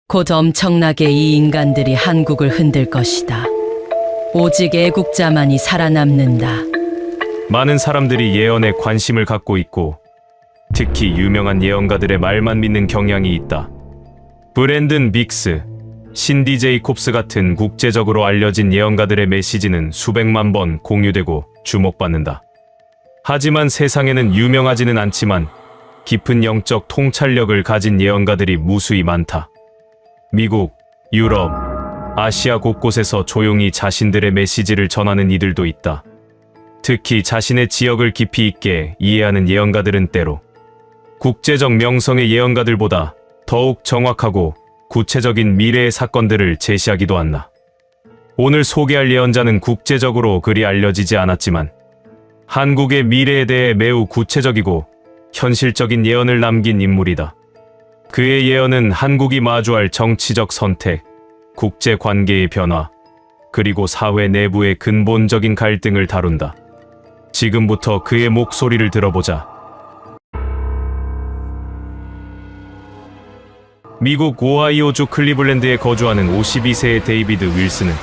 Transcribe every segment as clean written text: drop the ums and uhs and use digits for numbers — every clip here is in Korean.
곧 엄청나게 이 인간들이 한국을 흔들 것이다. 오직 애국자만이 살아남는다. 많은 사람들이 예언에 관심을 갖고 있고 특히 유명한 예언가들의 말만 믿는 경향이 있다. 브랜든 빅스, 신디 제이콥스 같은 국제적으로 알려진 예언가들의 메시지는 수백만 번 공유되고 주목받는다. 하지만 세상에는 유명하지는 않지만 깊은 영적 통찰력을 가진 예언가들이 무수히 많다. 미국, 유럽, 아시아 곳곳에서 조용히 자신들의 메시지를 전하는 이들도 있다. 특히 자신의 지역을 깊이 있게 이해하는 예언가들은 때로 국제적 명성의 예언가들보다 더욱 정확하고 구체적인 미래의 사건들을 제시하기도 한다. 오늘 소개할 예언자는 국제적으로 그리 알려지지 않았지만 한국의 미래에 대해 매우 구체적이고 현실적인 예언을 남긴 인물이다. 그의 예언은 한국이 마주할 정치적 선택, 국제 관계의 변화, 그리고 사회 내부의 근본적인 갈등을 다룬다. 지금부터 그의 목소리를 들어보자. 미국 오하이오주 클리블랜드에 거주하는 52세의 데이비드 윌슨은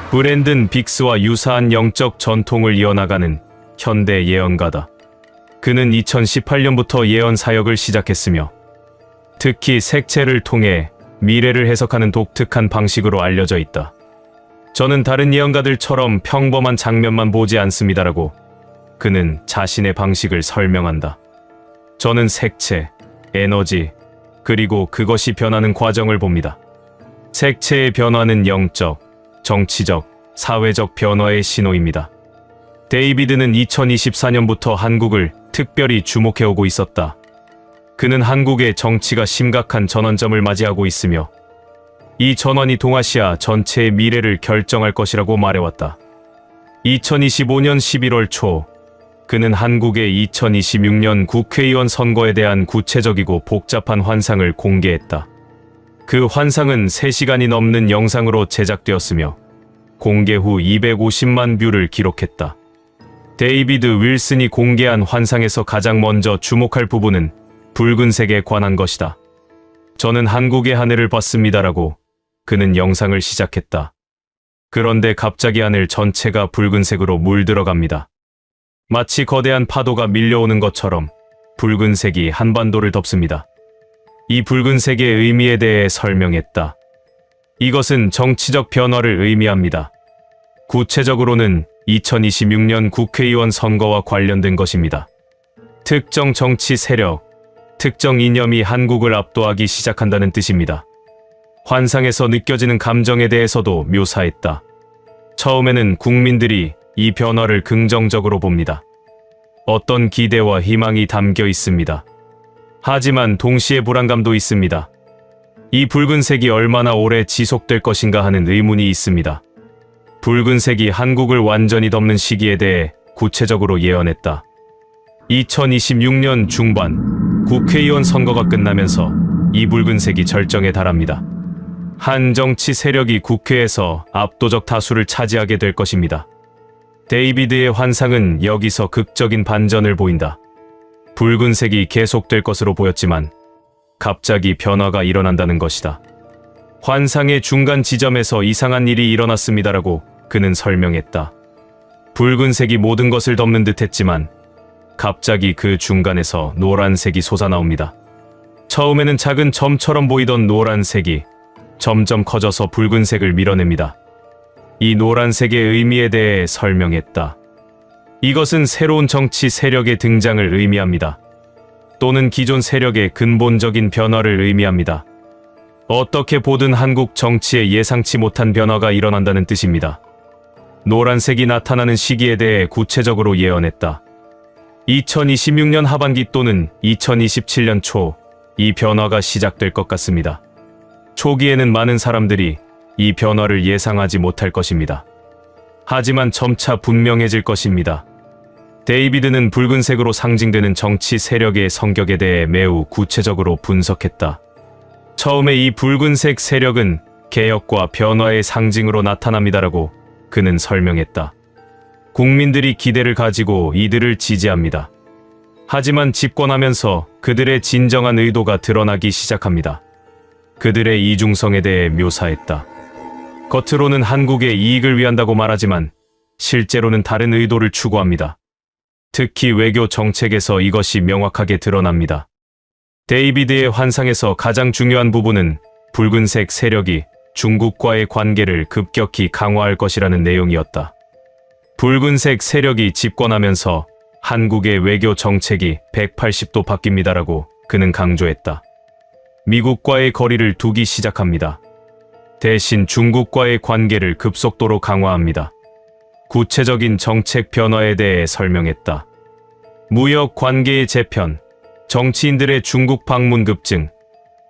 브랜든 빅스와 유사한 영적 전통을 이어나가는 현대 예언가다. 그는 2018년부터 예언 사역을 시작했으며 특히 색채를 통해 미래를 해석하는 독특한 방식으로 알려져 있다. 저는 다른 예언가들처럼 평범한 장면만 보지 않습니다라고 그는 자신의 방식을 설명한다. 저는 색채, 에너지, 그리고 그것이 변하는 과정을 봅니다. 색채의 변화는 영적, 정치적, 사회적 변화의 신호입니다. 데이비드는 2024년부터 한국을 특별히 주목해오고 있었다. 그는 한국의 정치가 심각한 전환점을 맞이하고 있으며 이 전환이 동아시아 전체의 미래를 결정할 것이라고 말해왔다. 2025년 11월 초 그는 한국의 2026년 국회의원 선거에 대한 구체적이고 복잡한 환상을 공개했다. 그 환상은 3시간이 넘는 영상으로 제작되었으며 공개 후 250만 뷰를 기록했다. 데이비드 윌슨이 공개한 환상에서 가장 먼저 주목할 부분은 붉은색에 관한 것이다. 저는 한국의 하늘을 봤습니다라고 그는 영상을 시작했다. 그런데 갑자기 하늘 전체가 붉은색으로 물들어갑니다. 마치 거대한 파도가 밀려오는 것처럼 붉은색이 한반도를 덮습니다. 이 붉은색의 의미에 대해 설명했다. 이것은 정치적 변화를 의미합니다. 구체적으로는 2026년 국회의원 선거와 관련된 것입니다. 특정 정치 세력, 특정 이념이 한국을 압도하기 시작한다는 뜻입니다. 환상에서 느껴지는 감정에 대해서도 묘사했다. 처음에는 국민들이 이 변화를 긍정적으로 봅니다. 어떤 기대와 희망이 담겨 있습니다. 하지만 동시에 불안감도 있습니다. 이 붉은색이 얼마나 오래 지속될 것인가 하는 의문이 있습니다. 붉은색이 한국을 완전히 덮는 시기에 대해 구체적으로 예언했다. 2026년 중반 국회의원 선거가 끝나면서 이 붉은색이 절정에 달합니다. 한 정치 세력이 국회에서 압도적 다수를 차지하게 될 것입니다. 데이비드의 환상은 여기서 극적인 반전을 보인다. 붉은색이 계속될 것으로 보였지만 갑자기 변화가 일어난다는 것이다. 환상의 중간 지점에서 이상한 일이 일어났습니다라고 그는 설명했다. 붉은색이 모든 것을 덮는 듯 했지만 갑자기 그 중간에서 노란색이 솟아나옵니다. 처음에는 작은 점처럼 보이던 노란색이 점점 커져서 붉은색을 밀어냅니다. 이 노란색의 의미에 대해 설명했다. 이것은 새로운 정치 세력의 등장을 의미합니다. 또는 기존 세력의 근본적인 변화를 의미합니다. 어떻게 보든 한국 정치에 예상치 못한 변화가 일어난다는 뜻입니다. 노란색이 나타나는 시기에 대해 구체적으로 예언했다. 2026년 하반기 또는 2027년 초 이 변화가 시작될 것 같습니다. 초기에는 많은 사람들이 이 변화를 예상하지 못할 것입니다. 하지만 점차 분명해질 것입니다. 데이비드는 붉은색으로 상징되는 정치 세력의 성격에 대해 매우 구체적으로 분석했다. 처음에 이 붉은색 세력은 개혁과 변화의 상징으로 나타납니다라고 그는 설명했다. 국민들이 기대를 가지고 이들을 지지합니다. 하지만 집권하면서 그들의 진정한 의도가 드러나기 시작합니다. 그들의 이중성에 대해 묘사했다. 겉으로는 한국의 이익을 위한다고 말하지만 실제로는 다른 의도를 추구합니다. 특히 외교 정책에서 이것이 명확하게 드러납니다. 데이비드의 환상에서 가장 중요한 부분은 붉은색 세력이 중국과의 관계를 급격히 강화할 것이라는 내용이었다. 붉은색 세력이 집권하면서 한국의 외교 정책이 180도 바뀝니다라고 그는 강조했다. 미국과의 거리를 두기 시작합니다. 대신 중국과의 관계를 급속도로 강화합니다. 구체적인 정책 변화에 대해 설명했다. 무역 관계의 재편, 정치인들의 중국 방문 급증,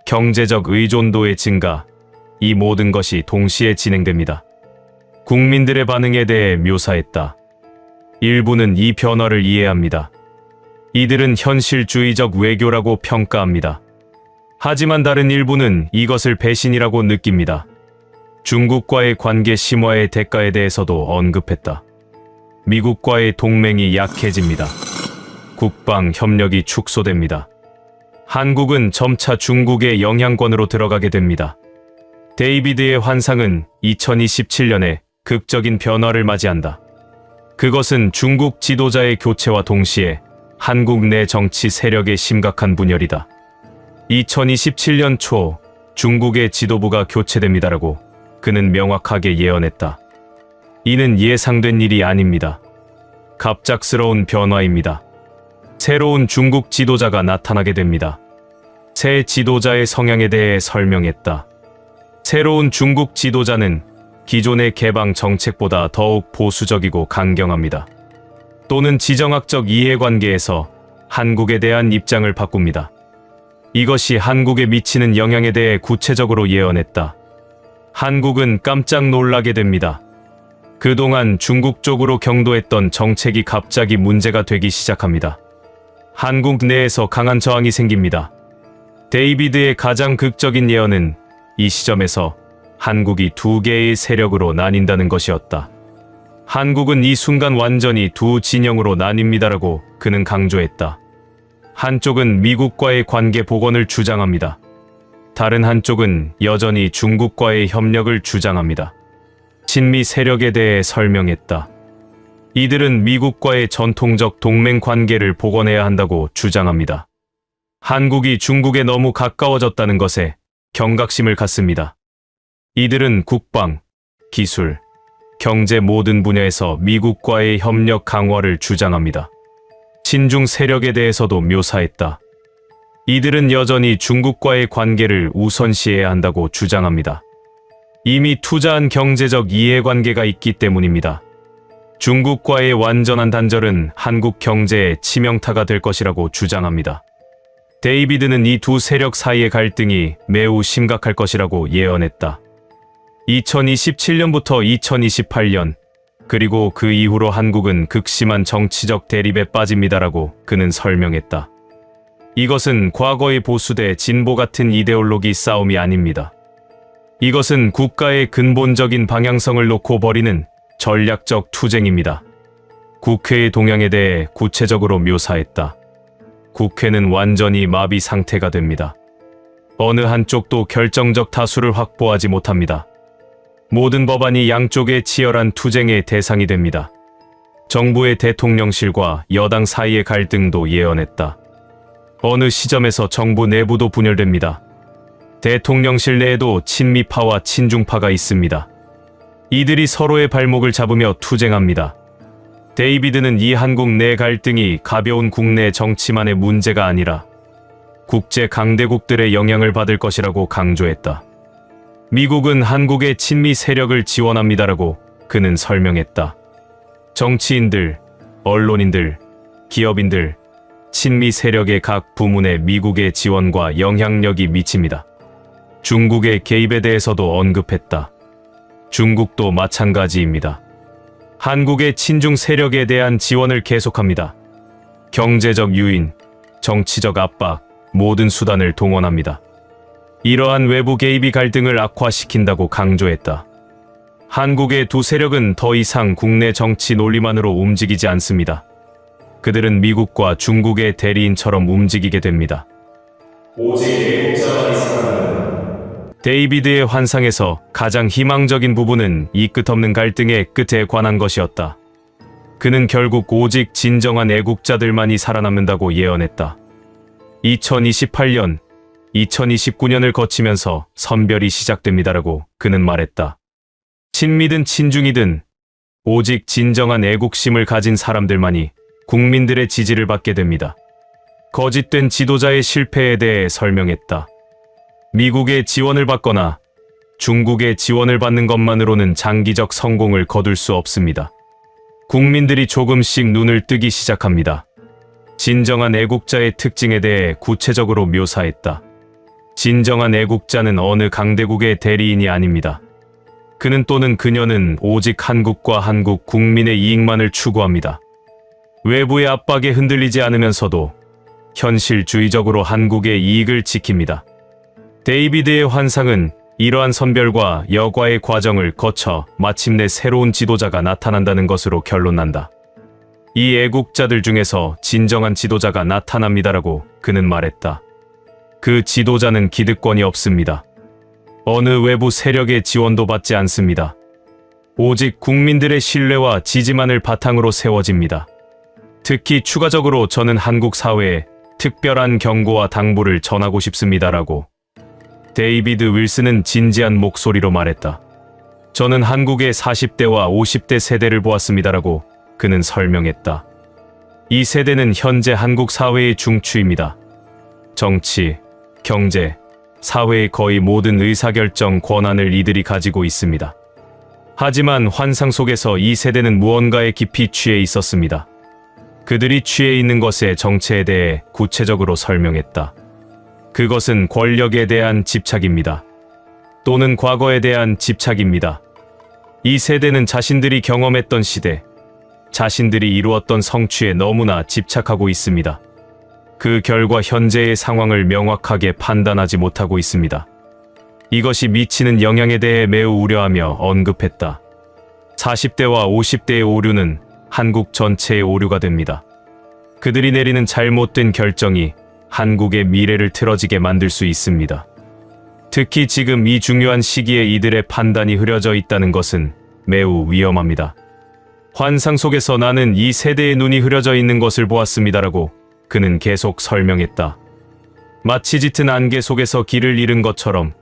경제적 의존도의 증가, 이 모든 것이 동시에 진행됩니다. 국민들의 반응에 대해 묘사했다. 일부는 이 변화를 이해합니다. 이들은 현실주의적 외교라고 평가합니다. 하지만 다른 일부는 이것을 배신이라고 느낍니다. 중국과의 관계 심화의 대가에 대해서도 언급했다. 미국과의 동맹이 약해집니다. 국방 협력이 축소됩니다. 한국은 점차 중국의 영향권으로 들어가게 됩니다. 데이비드의 환상은 2027년에 극적인 변화를 맞이한다. 그것은 중국 지도자의 교체와 동시에 한국 내 정치 세력의 심각한 분열이다. 2027년 초 중국의 지도부가 교체됩니다라고 그는 명확하게 예언했다. 이는 예상된 일이 아닙니다. 갑작스러운 변화입니다. 새로운 중국 지도자가 나타나게 됩니다. 새 지도자의 성향에 대해 설명했다. 새로운 중국 지도자는 기존의 개방 정책보다 더욱 보수적이고 강경합니다. 또는 지정학적 이해관계에서 한국에 대한 입장을 바꿉니다. 이것이 한국에 미치는 영향에 대해 구체적으로 예언했다. 한국은 깜짝 놀라게 됩니다. 그동안 중국 쪽으로 경도했던 정책이 갑자기 문제가 되기 시작합니다. 한국 내에서 강한 저항이 생깁니다. 데이비드의 가장 극적인 예언은 이 시점에서 한국이 두 개의 세력으로 나뉜다는 것이었다. 한국은 이 순간 완전히 두 진영으로 나뉩니다라고 그는 강조했다. 한쪽은 미국과의 관계 복원을 주장합니다. 다른 한쪽은 여전히 중국과의 협력을 주장합니다. 친미 세력에 대해 설명했다. 이들은 미국과의 전통적 동맹 관계를 복원해야 한다고 주장합니다. 한국이 중국에 너무 가까워졌다는 것에 경각심을 갖습니다. 이들은 국방, 기술, 경제 모든 분야에서 미국과의 협력 강화를 주장합니다. 친중 세력에 대해서도 묘사했다. 이들은 여전히 중국과의 관계를 우선시해야 한다고 주장합니다. 이미 투자한 경제적 이해관계가 있기 때문입니다. 중국과의 완전한 단절은 한국 경제에 치명타가 될 것이라고 주장합니다. 데이비드는 이 두 세력 사이의 갈등이 매우 심각할 것이라고 예언했다. 2027년부터 2028년, 그리고 그 이후로 한국은 극심한 정치적 대립에 빠집니다라고 그는 설명했다. 이것은 과거의 보수 대 진보 같은 이데올로기 싸움이 아닙니다. 이것은 국가의 근본적인 방향성을 놓고 벌이는 전략적 투쟁입니다. 국회의 동향에 대해 구체적으로 묘사했다. 국회는 완전히 마비 상태가 됩니다. 어느 한쪽도 결정적 다수를 확보하지 못합니다. 모든 법안이 양쪽의 치열한 투쟁의 대상이 됩니다. 정부의 대통령실과 여당 사이의 갈등도 예언했다. 어느 시점에서 정부 내부도 분열됩니다. 대통령실 내에도 친미파와 친중파가 있습니다. 이들이 서로의 발목을 잡으며 투쟁합니다. 데이비드는 이 한국 내 갈등이 가벼운 국내 정치만의 문제가 아니라 국제 강대국들의 영향을 받을 것이라고 강조했다. 미국은 한국의 친미 세력을 지원합니다라고 그는 설명했다. 정치인들, 언론인들, 기업인들, 친미 세력의 각 부문에 미국의 지원과 영향력이 미칩니다. 중국의 개입에 대해서도 언급했다. 중국도 마찬가지입니다. 한국의 친중 세력에 대한 지원을 계속합니다. 경제적 유인, 정치적 압박, 모든 수단을 동원합니다. 이러한 외부 개입이 갈등을 악화시킨다고 강조했다. 한국의 두 세력은 더 이상 국내 정치 논리만으로 움직이지 않습니다. 그들은 미국과 중국의 대리인처럼 움직이게 됩니다. 오직 애국자만이 살아남는 데이비드의 환상에서 가장 희망적인 부분은 이 끝없는 갈등의 끝에 관한 것이었다. 그는 결국 오직 진정한 애국자들만이 살아남는다고 예언했다. 2028년, 2029년을 거치면서 선별이 시작됩니다라고 그는 말했다. 친미든 친중이든 오직 진정한 애국심을 가진 사람들만이 국민들의 지지를 받게 됩니다. 거짓된 지도자의 실패에 대해 설명했다. 미국의 지원을 받거나 중국의 지원을 받는 것만으로는 장기적 성공을 거둘 수 없습니다. 국민들이 조금씩 눈을 뜨기 시작합니다. 진정한 애국자의 특징에 대해 구체적으로 묘사했다. 진정한 애국자는 어느 강대국의 대리인이 아닙니다. 그는 또는 그녀는 오직 한국과 한국 국민의 이익만을 추구합니다. 외부의 압박에 흔들리지 않으면서도 현실주의적으로 한국의 이익을 지킵니다. 데이비드의 환상은 이러한 선별과 여과의 과정을 거쳐 마침내 새로운 지도자가 나타난다는 것으로 결론난다. 이 애국자들 중에서 진정한 지도자가 나타납니다라고 그는 말했다. 그 지도자는 기득권이 없습니다. 어느 외부 세력의 지원도 받지 않습니다. 오직 국민들의 신뢰와 지지만을 바탕으로 세워집니다. 특히 추가적으로 저는 한국 사회에 특별한 경고와 당부를 전하고 싶습니다라고 데이비드 윌슨은 진지한 목소리로 말했다. 저는 한국의 40대와 50대 세대를 보았습니다라고 그는 설명했다. 이 세대는 현재 한국 사회의 중추입니다. 정치, 경제, 사회의 거의 모든 의사결정 권한을 이들이 가지고 있습니다. 하지만 환상 속에서 이 세대는 무언가에 깊이 취해 있었습니다. 그들이 취해 있는 것의 정체에 대해 구체적으로 설명했다. 그것은 권력에 대한 집착입니다. 또는 과거에 대한 집착입니다. 이 세대는 자신들이 경험했던 시대, 자신들이 이루었던 성취에 너무나 집착하고 있습니다. 그 결과 현재의 상황을 명확하게 판단하지 못하고 있습니다. 이것이 미치는 영향에 대해 매우 우려하며 언급했다. 40대와 50대의 오류는 한국 전체의 오류가 됩니다. 그들이 내리는 잘못된 결정이 한국의 미래를 틀어지게 만들 수 있습니다. 특히 지금 이 중요한 시기에 이들의 판단이 흐려져 있다는 것은 매우 위험합니다. 환상 속에서 나는 이 세대의 눈이 흐려져 있는 것을 보았습니다라고 그는 계속 설명했다. 마치 짙은 안개 속에서 길을 잃은 것처럼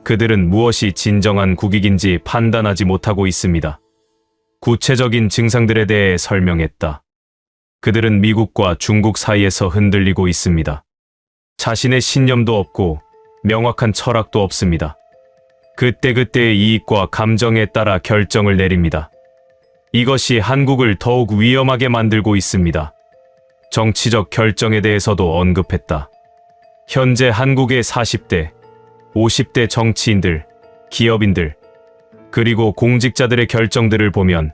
그들은 무엇이 진정한 국익인지 판단하지 못하고 있습니다. 구체적인 증상들에 대해 설명했다. 그들은 미국과 중국 사이에서 흔들리고 있습니다. 자신의 신념도 없고 명확한 철학도 없습니다. 그때그때의 이익과 감정에 따라 결정을 내립니다. 이것이 한국을 더욱 위험하게 만들고 있습니다. 정치적 결정에 대해서도 언급했다. 현재 한국의 40대, 50대 정치인들, 기업인들, 그리고 공직자들의 결정들을 보면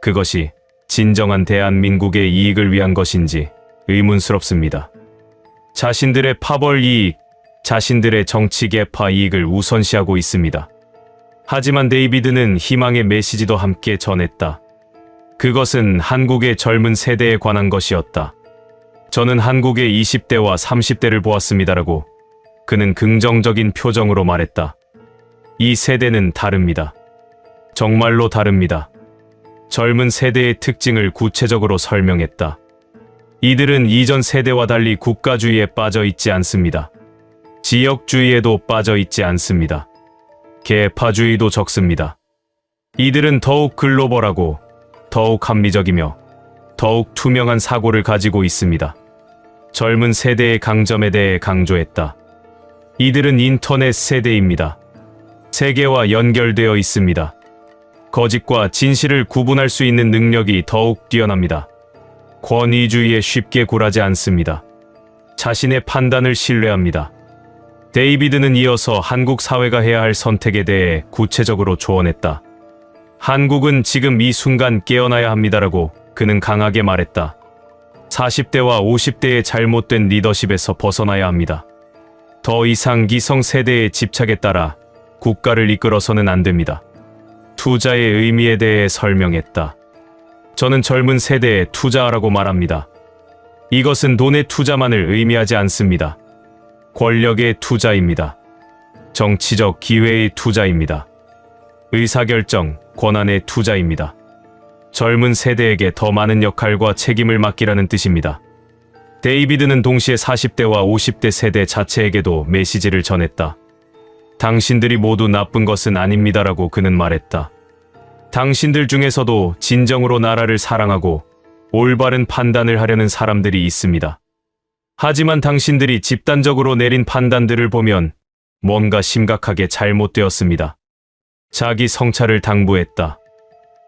그것이 진정한 대한민국의 이익을 위한 것인지 의문스럽습니다. 자신들의 파벌 이익, 자신들의 정치 계파 이익을 우선시하고 있습니다. 하지만 데이비드는 희망의 메시지도 함께 전했다. 그것은 한국의 젊은 세대에 관한 것이었다. 저는 한국의 20대와 30대를 보았습니다라고 그는 긍정적인 표정으로 말했다. 이 세대는 다릅니다. 정말로 다릅니다. 젊은 세대의 특징을 구체적으로 설명했다. 이들은 이전 세대와 달리 국가주의에 빠져 있지 않습니다. 지역주의에도 빠져 있지 않습니다. 계파주의도 적습니다. 이들은 더욱 글로벌하고 더욱 합리적이며 더욱 투명한 사고를 가지고 있습니다. 젊은 세대의 강점에 대해 강조했다. 이들은 인터넷 세대입니다. 세계와 연결되어 있습니다. 거짓과 진실을 구분할 수 있는 능력이 더욱 뛰어납니다. 권위주의에 쉽게 굴하지 않습니다. 자신의 판단을 신뢰합니다. 데이비드는 이어서 한국 사회가 해야 할 선택에 대해 구체적으로 조언했다. 한국은 지금 이 순간 깨어나야 합니다라고 그는 강하게 말했다. 40대와 50대의 잘못된 리더십에서 벗어나야 합니다. 더 이상 기성세대의 집착에 따라 국가를 이끌어서는 안 됩니다. 투자의 의미에 대해 설명했다. 저는 젊은 세대에 투자하라고 말합니다. 이것은 돈의 투자만을 의미하지 않습니다. 권력의 투자입니다. 정치적 기회의 투자입니다. 의사결정, 권한의 투자입니다. 젊은 세대에게 더 많은 역할과 책임을 맡기라는 뜻입니다. 데이비드는 동시에 40대와 50대 세대 자체에게도 메시지를 전했다. 당신들이 모두 나쁜 것은 아닙니다라고 그는 말했다. 당신들 중에서도 진정으로 나라를 사랑하고 올바른 판단을 하려는 사람들이 있습니다. 하지만 당신들이 집단적으로 내린 판단들을 보면 뭔가 심각하게 잘못되었습니다. 자기 성찰을 당부했다.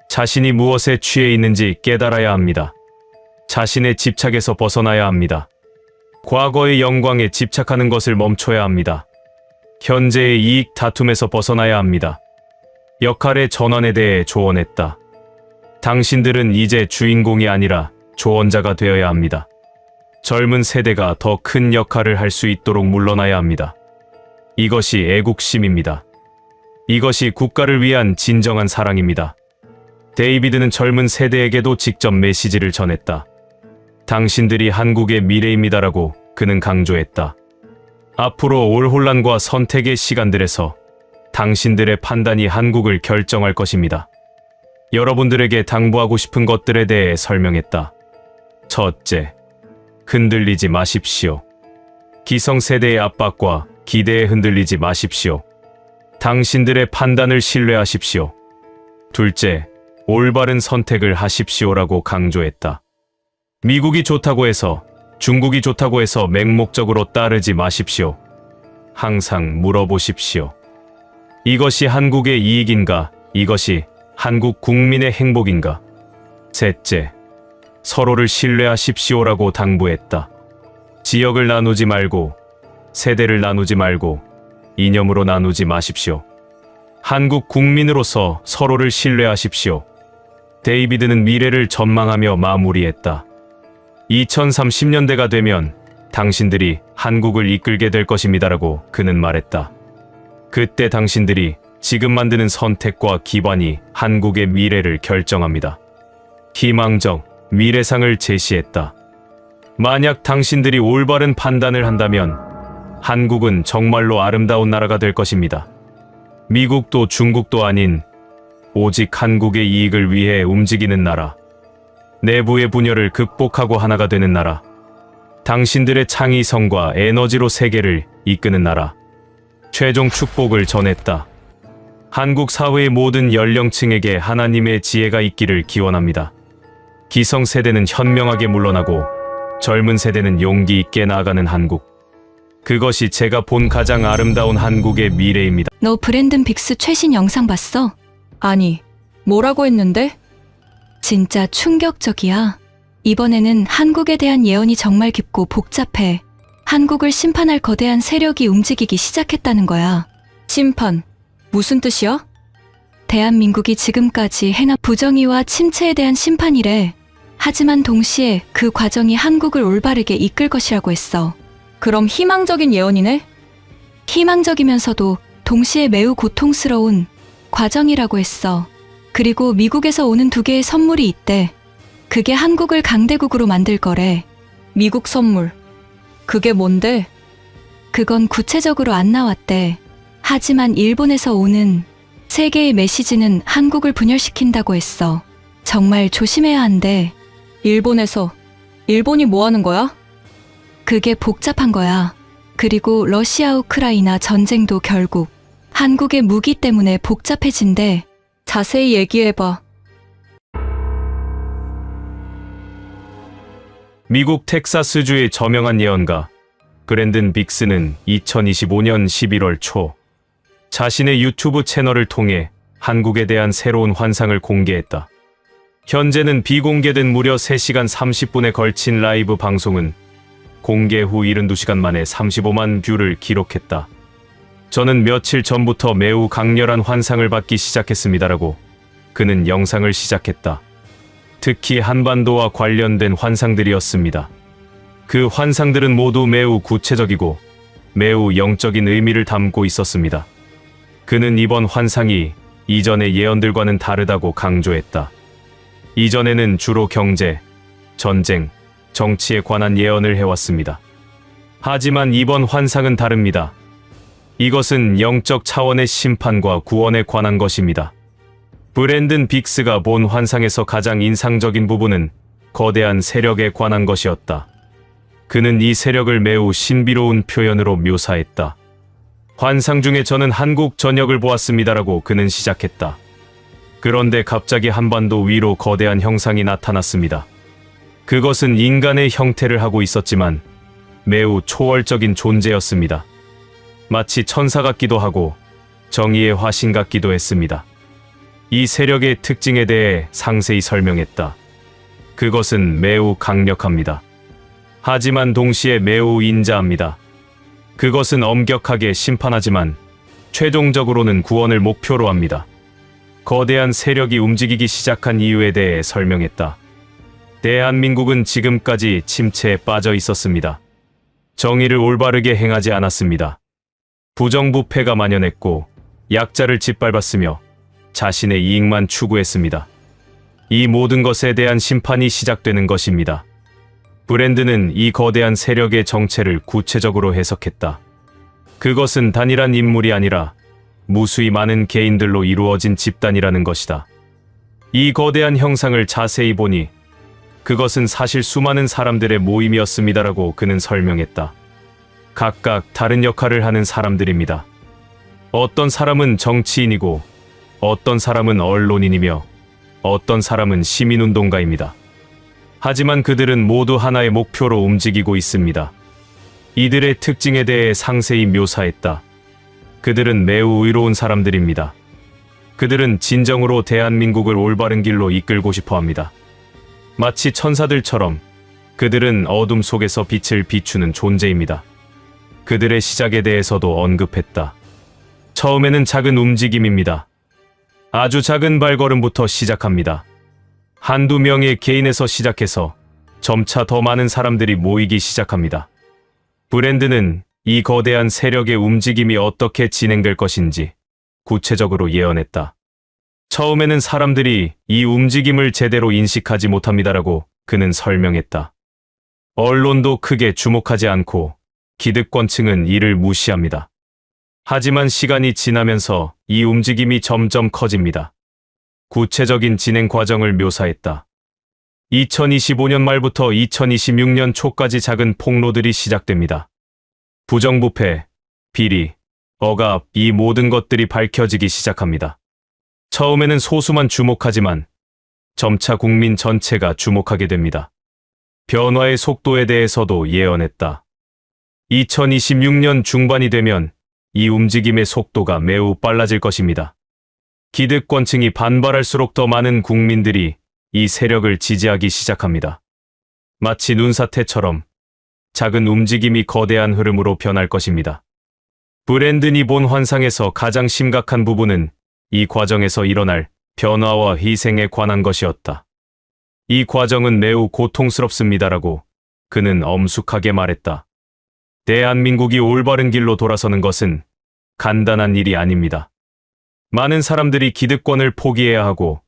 자신이 무엇에 취해 있는지 깨달아야 합니다. 자신의 집착에서 벗어나야 합니다. 과거의 영광에 집착하는 것을 멈춰야 합니다. 현재의 이익 다툼에서 벗어나야 합니다. 역할의 전환에 대해 조언했다. 당신들은 이제 주인공이 아니라 조언자가 되어야 합니다. 젊은 세대가 더 큰 역할을 할 수 있도록 물러나야 합니다. 이것이 애국심입니다. 이것이 국가를 위한 진정한 사랑입니다. 데이비드는 젊은 세대에게도 직접 메시지를 전했다. 당신들이 한국의 미래입니다라고 그는 강조했다. 앞으로 올 혼란과 선택의 시간들에서 당신들의 판단이 한국을 결정할 것입니다. 여러분들에게 당부하고 싶은 것들에 대해 설명했다. 첫째, 흔들리지 마십시오. 기성세대의 압박과 기대에 흔들리지 마십시오. 당신들의 판단을 신뢰하십시오. 둘째, 올바른 선택을 하십시오라고 강조했다. 미국이 좋다고 해서, 중국이 좋다고 해서 맹목적으로 따르지 마십시오. 항상 물어보십시오. 이것이 한국의 이익인가? 이것이 한국 국민의 행복인가? 셋째, 서로를 신뢰하십시오라고 당부했다. 지역을 나누지 말고, 세대를 나누지 말고, 이념으로 나누지 마십시오. 한국 국민으로서 서로를 신뢰하십시오. 데이비드는 미래를 전망하며 마무리했다. 2030년대가 되면 당신들이 한국을 이끌게 될 것입니다라고 그는 말했다. 그때 당신들이 지금 만드는 선택과 기반이 한국의 미래를 결정합니다. 희망적 미래상을 제시했다. 만약 당신들이 올바른 판단을 한다면 한국은 정말로 아름다운 나라가 될 것입니다. 미국도 중국도 아닌 오직 한국의 이익을 위해 움직이는 나라. 내부의 분열을 극복하고 하나가 되는 나라. 당신들의 창의성과 에너지로 세계를 이끄는 나라. 최종 축복을 전했다. 한국 사회의 모든 연령층에게 하나님의 지혜가 있기를 기원합니다. 기성세대는 현명하게 물러나고 젊은 세대는 용기 있게 나아가는 한국. 그것이 제가 본 가장 아름다운 한국의 미래입니다. 너 브랜든 빅스 최신 영상 봤어? 아니, 뭐라고 했는데? 진짜 충격적이야. 이번에는 한국에 대한 예언이 정말 깊고 복잡해. 한국을 심판할 거대한 세력이 움직이기 시작했다는 거야. 심판, 무슨 뜻이야? 대한민국이 지금까지 해나 부정의와 침체에 대한 심판이래. 하지만 동시에 그 과정이 한국을 올바르게 이끌 것이라고 했어. 그럼 희망적인 예언이네? 희망적이면서도 동시에 매우 고통스러운 과정이라고 했어. 그리고 미국에서 오는 2개의 선물이 있대. 그게 한국을 강대국으로 만들 거래. 미국 선물. 그게 뭔데? 그건 구체적으로 안 나왔대. 하지만 일본에서 오는 3개의 메시지는 한국을 분열시킨다고 했어. 정말 조심해야 한대. 일본이 뭐 하는 거야? 그게 복잡한 거야. 그리고 러시아 우크라이나 전쟁도 결국 한국의 무기 때문에 복잡해진대. 자세히 얘기해봐. 미국 텍사스주의 저명한 예언가 브랜든 빅스는 2025년 11월 초 자신의 유튜브 채널을 통해 한국에 대한 새로운 환상을 공개했다. 현재는 비공개된 무려 3시간 30분에 걸친 라이브 방송은 공개 후 72시간 만에 35만 뷰를 기록했다. 저는 며칠 전부터 매우 강렬한 환상을 받기 시작했습니다라고 그는 영상을 시작했다. 특히 한반도와 관련된 환상들이었습니다. 그 환상들은 모두 매우 구체적이고 매우 영적인 의미를 담고 있었습니다. 그는 이번 환상이 이전의 예언들과는 다르다고 강조했다. 이전에는 주로 경제, 전쟁, 정치에 관한 예언을 해왔습니다. 하지만 이번 환상은 다릅니다. 이것은 영적 차원의 심판과 구원에 관한 것입니다. 브랜든 빅스가 본 환상에서 가장 인상적인 부분은 거대한 세력에 관한 것이었다. 그는 이 세력을 매우 신비로운 표현으로 묘사했다. 환상 중에 저는 한국 전역을 보았습니다라고 그는 시작했다. 그런데 갑자기 한반도 위로 거대한 형상이 나타났습니다. 그것은 인간의 형태를 하고 있었지만 매우 초월적인 존재였습니다. 마치 천사 같기도 하고 정의의 화신 같기도 했습니다. 이 세력의 특징에 대해 상세히 설명했다. 그것은 매우 강력합니다. 하지만 동시에 매우 인자합니다. 그것은 엄격하게 심판하지만 최종적으로는 구원을 목표로 합니다. 거대한 세력이 움직이기 시작한 이유에 대해 설명했다. 대한민국은 지금까지 침체에 빠져 있었습니다. 정의를 올바르게 행하지 않았습니다. 부정부패가 만연했고 약자를 짓밟았으며 자신의 이익만 추구했습니다. 이 모든 것에 대한 심판이 시작되는 것입니다. 브랜드는 이 거대한 세력의 정체를 구체적으로 해석했다. 그것은 단일한 인물이 아니라 무수히 많은 개인들로 이루어진 집단이라는 것이다. 이 거대한 형상을 자세히 보니 그것은 사실 수많은 사람들의 모임이었습니다라고 그는 설명했다. 각각 다른 역할을 하는 사람들입니다. 어떤 사람은 정치인이고 어떤 사람은 언론인이며 어떤 사람은 시민운동가입니다. 하지만 그들은 모두 하나의 목표로 움직이고 있습니다. 이들의 특징에 대해 상세히 묘사했다. 그들은 매우 의로운 사람들입니다. 그들은 진정으로 대한민국을 올바른 길로 이끌고 싶어 합니다. 마치 천사들처럼 그들은 어둠 속에서 빛을 비추는 존재입니다. 그들의 시작에 대해서도 언급했다. 처음에는 작은 움직임입니다. 아주 작은 발걸음부터 시작합니다. 한두 명의 개인에서 시작해서 점차 더 많은 사람들이 모이기 시작합니다. 브랜드는 이 거대한 세력의 움직임이 어떻게 진행될 것인지 구체적으로 예언했다. 처음에는 사람들이 이 움직임을 제대로 인식하지 못합니다라고 그는 설명했다. 언론도 크게 주목하지 않고 기득권층은 이를 무시합니다. 하지만 시간이 지나면서 이 움직임이 점점 커집니다. 구체적인 진행 과정을 묘사했다. 2025년 말부터 2026년 초까지 작은 폭로들이 시작됩니다. 부정부패, 비리, 억압, 이 모든 것들이 밝혀지기 시작합니다. 처음에는 소수만 주목하지만 점차 국민 전체가 주목하게 됩니다. 변화의 속도에 대해서도 예언했다. 2026년 중반이 되면 이 움직임의 속도가 매우 빨라질 것입니다. 기득권층이 반발할수록 더 많은 국민들이 이 세력을 지지하기 시작합니다. 마치 눈사태처럼 작은 움직임이 거대한 흐름으로 변할 것입니다. 브랜든이 본 환상에서 가장 심각한 부분은 이 과정에서 일어날 변화와 희생에 관한 것이었다. 이 과정은 매우 고통스럽습니다라고 그는 엄숙하게 말했다. 대한민국이 올바른 길로 돌아서는 것은 간단한 일이 아닙니다. 많은 사람들이 기득권을 포기해야 하고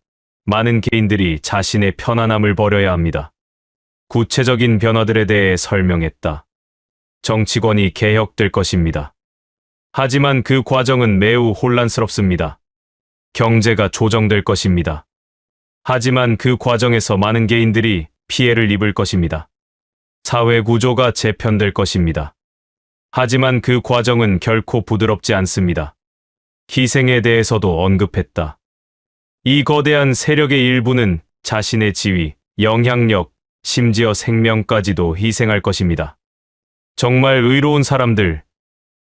많은 개인들이 자신의 편안함을 버려야 합니다. 구체적인 변화들에 대해 설명했다. 정치권이 개혁될 것입니다. 하지만 그 과정은 매우 혼란스럽습니다. 경제가 조정될 것입니다. 하지만 그 과정에서 많은 개인들이 피해를 입을 것입니다. 사회 구조가 재편될 것입니다. 하지만 그 과정은 결코 부드럽지 않습니다. 희생에 대해서도 언급했다. 이 거대한 세력의 일부는 자신의 지위, 영향력, 심지어 생명까지도 희생할 것입니다. 정말 의로운 사람들,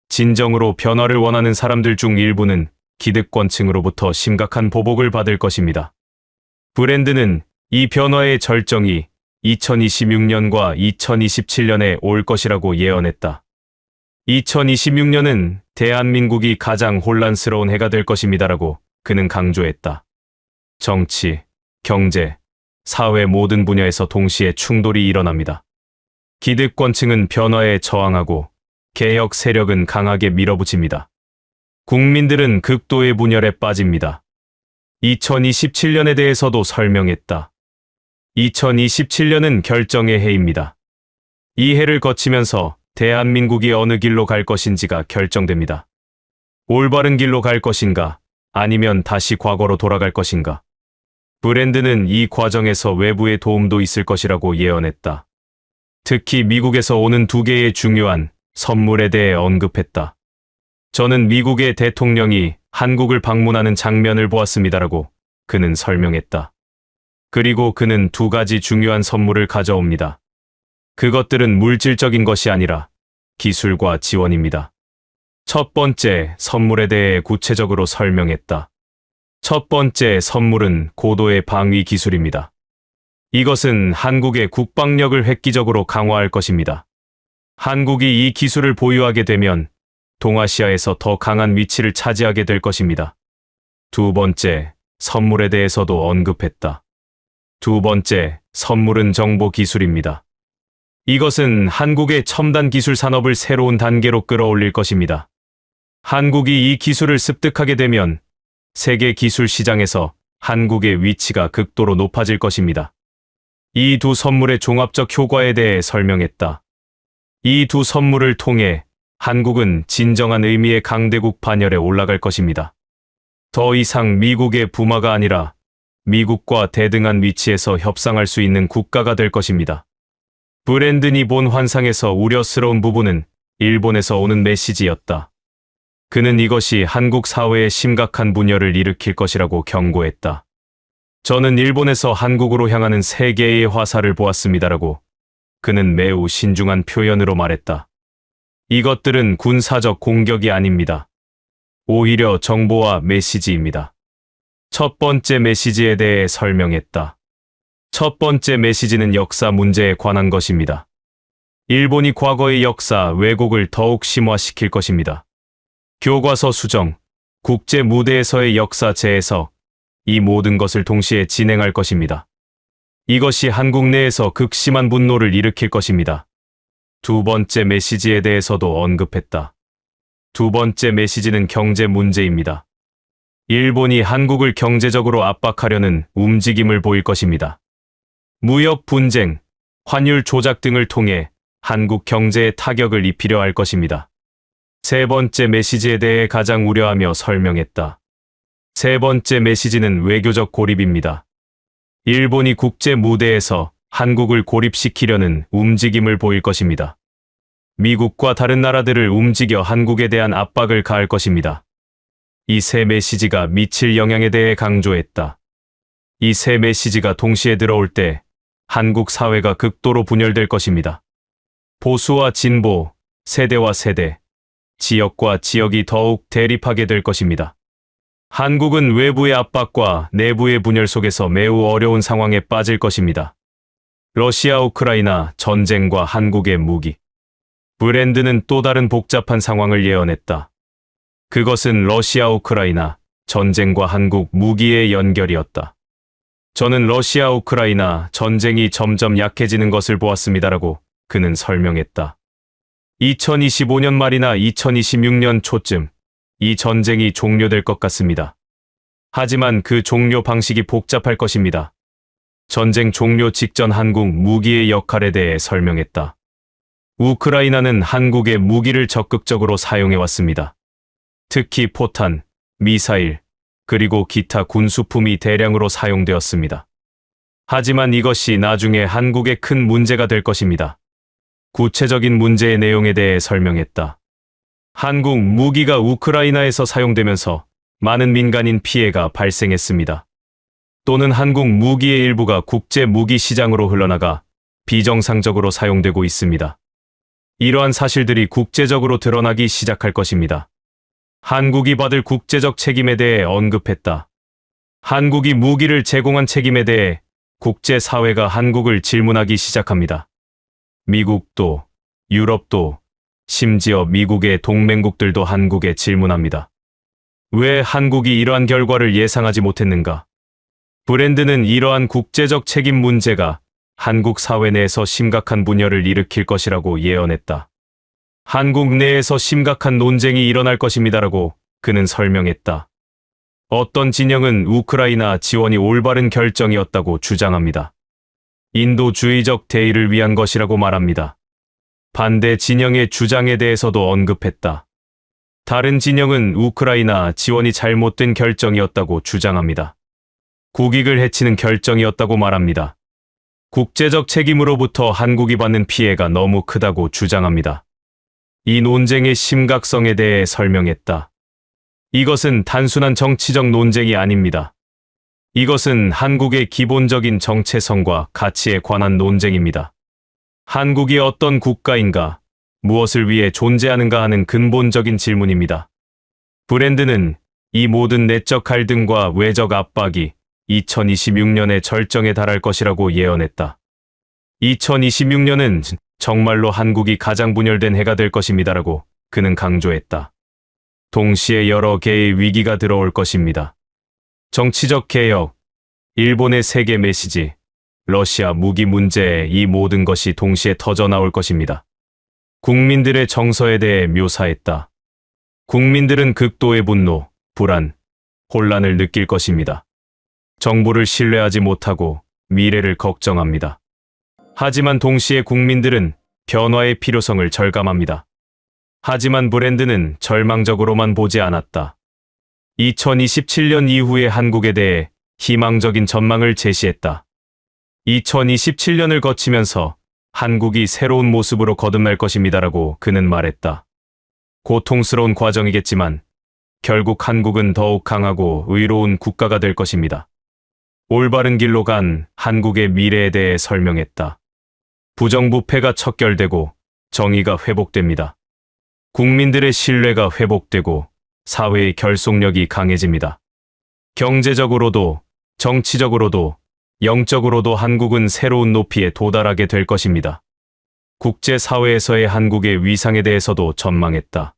진정으로 변화를 원하는 사람들 중 일부는 기득권층으로부터 심각한 보복을 받을 것입니다. 브랜드는 이 변화의 절정이 2026년과 2027년에 올 것이라고 예언했다. 2026년은 대한민국이 가장 혼란스러운 해가 될 것입니다라고 그는 강조했다. 정치, 경제, 사회 모든 분야에서 동시에 충돌이 일어납니다. 기득권층은 변화에 저항하고 개혁 세력은 강하게 밀어붙입니다. 국민들은 극도의 분열에 빠집니다. 2027년에 대해서도 설명했다. 2027년은 결정의 해입니다. 이 해를 거치면서 대한민국이 어느 길로 갈 것인지가 결정됩니다. 올바른 길로 갈 것인가? 아니면 다시 과거로 돌아갈 것인가? 브랜드는 이 과정에서 외부의 도움도 있을 것이라고 예언했다. 특히 미국에서 오는 2개의 중요한 선물에 대해 언급했다. 저는 미국의 대통령이 한국을 방문하는 장면을 보았습니다라고 그는 설명했다. 그리고 그는 2가지 중요한 선물을 가져옵니다. 그것들은 물질적인 것이 아니라 기술과 지원입니다. 첫 번째 선물에 대해 구체적으로 설명했다. 첫 번째 선물은 고도의 방위 기술입니다. 이것은 한국의 국방력을 획기적으로 강화할 것입니다. 한국이 이 기술을 보유하게 되면 동아시아에서 더 강한 위치를 차지하게 될 것입니다. 2번째 선물에 대해서도 언급했다. 2번째 선물은 정보 기술입니다. 이것은 한국의 첨단 기술 산업을 새로운 단계로 끌어올릴 것입니다. 한국이 이 기술을 습득하게 되면 세계 기술 시장에서 한국의 위치가 극도로 높아질 것입니다. 이 2 선물의 종합적 효과에 대해 설명했다. 이 2 선물을 통해 한국은 진정한 의미의 강대국 반열에 올라갈 것입니다. 더 이상 미국의 부마가 아니라 미국과 대등한 위치에서 협상할 수 있는 국가가 될 것입니다. 브랜든이 본 환상에서 우려스러운 부분은 일본에서 오는 메시지였다. 그는 이것이 한국 사회에 심각한 분열을 일으킬 것이라고 경고했다. 저는 일본에서 한국으로 향하는 3개의 화살을 보았습니다라고 그는 매우 신중한 표현으로 말했다. 이것들은 군사적 공격이 아닙니다. 오히려 정보와 메시지입니다. 첫 번째 메시지에 대해 설명했다. 첫 번째 메시지는 역사 문제에 관한 것입니다. 일본이 과거의 역사 왜곡을 더욱 심화시킬 것입니다. 교과서 수정, 국제 무대에서의 역사 재해석, 이 모든 것을 동시에 진행할 것입니다. 이것이 한국 내에서 극심한 분노를 일으킬 것입니다. 2번째 메시지에 대해서도 언급했다. 2번째 메시지는 경제 문제입니다. 일본이 한국을 경제적으로 압박하려는 움직임을 보일 것입니다. 무역 분쟁, 환율 조작 등을 통해 한국 경제에 타격을 입히려 할 것입니다. 3번째 메시지에 대해 가장 우려하며 설명했다. 3번째 메시지는 외교적 고립입니다. 일본이 국제 무대에서 한국을 고립시키려는 움직임을 보일 것입니다. 미국과 다른 나라들을 움직여 한국에 대한 압박을 가할 것입니다. 이 3 메시지가 미칠 영향에 대해 강조했다. 이 3 메시지가 동시에 들어올 때 한국 사회가 극도로 분열될 것입니다. 보수와 진보, 세대와 세대, 지역과 지역이 더욱 대립하게 될 것입니다. 한국은 외부의 압박과 내부의 분열 속에서 매우 어려운 상황에 빠질 것입니다. 러시아 우크라이나 전쟁과 한국의 무기. 브랜드는 또 다른 복잡한 상황을 예언했다. 그것은 러시아 우크라이나 전쟁과 한국 무기의 연결이었다. 저는 러시아 우크라이나 전쟁이 점점 약해지는 것을 보았습니다라고 그는 설명했다. 2025년 말이나 2026년 초쯤 이 전쟁이 종료될 것 같습니다. 하지만 그 종료 방식이 복잡할 것입니다. 전쟁 종료 직전 한국 무기의 역할에 대해 설명했다. 우크라이나는 한국의 무기를 적극적으로 사용해왔습니다. 특히 포탄, 미사일, 그리고 기타 군수품이 대량으로 사용되었습니다. 하지만 이것이 나중에 한국에 큰 문제가 될 것입니다. 구체적인 문제의 내용에 대해 설명했다. 한국 무기가 우크라이나에서 사용되면서 많은 민간인 피해가 발생했습니다. 또는 한국 무기의 일부가 국제 무기 시장으로 흘러나가 비정상적으로 사용되고 있습니다. 이러한 사실들이 국제적으로 드러나기 시작할 것입니다. 한국이 받을 국제적 책임에 대해 언급했다. 한국이 무기를 제공한 책임에 대해 국제사회가 한국을 질문하기 시작합니다. 미국도, 유럽도, 심지어 미국의 동맹국들도 한국에 질문합니다. 왜 한국이 이러한 결과를 예상하지 못했는가? 브랜드는 이러한 국제적 책임 문제가 한국 사회 내에서 심각한 분열을 일으킬 것이라고 예언했다. 한국 내에서 심각한 논쟁이 일어날 것입니다라고 그는 설명했다. 어떤 진영은 우크라이나 지원이 올바른 결정이었다고 주장합니다. 인도주의적 대의를 위한 것이라고 말합니다. 반대 진영의 주장에 대해서도 언급했다. 다른 진영은 우크라이나 지원이 잘못된 결정이었다고 주장합니다. 국익을 해치는 결정이었다고 말합니다. 국제적 책임으로부터 한국이 받는 피해가 너무 크다고 주장합니다. 이 논쟁의 심각성에 대해 설명했다. 이것은 단순한 정치적 논쟁이 아닙니다. 이것은 한국의 기본적인 정체성과 가치에 관한 논쟁입니다. 한국이 어떤 국가인가, 무엇을 위해 존재하는가 하는 근본적인 질문입니다. 브랜드는 이 모든 내적 갈등과 외적 압박이 2026년에 절정에 달할 것이라고 예언했다. 2026년은 정말로 한국이 가장 분열된 해가 될 것입니다라고 그는 강조했다. 동시에 여러 개의 위기가 들어올 것입니다. 정치적 개혁, 일본의 세계 메시지, 러시아 무기 문제, 이 모든 것이 동시에 터져 나올 것입니다. 국민들의 정서에 대해 묘사했다. 국민들은 극도의 분노, 불안, 혼란을 느낄 것입니다. 정부를 신뢰하지 못하고 미래를 걱정합니다. 하지만 동시에 국민들은 변화의 필요성을 절감합니다. 하지만 브랜드는 절망적으로만 보지 않았다. 2027년 이후의 한국에 대해 희망적인 전망을 제시했다. 2027년을 거치면서 한국이 새로운 모습으로 거듭날 것입니다라고 그는 말했다. 고통스러운 과정이겠지만 결국 한국은 더욱 강하고 의로운 국가가 될 것입니다. 올바른 길로 간 한국의 미래에 대해 설명했다. 부정부패가 척결되고 정의가 회복됩니다. 국민들의 신뢰가 회복되고 사회의 결속력이 강해집니다. 경제적으로도 정치적으로도 영적으로도 한국은 새로운 높이에 도달하게 될 것입니다. 국제사회에서의 한국의 위상에 대해서도 전망했다.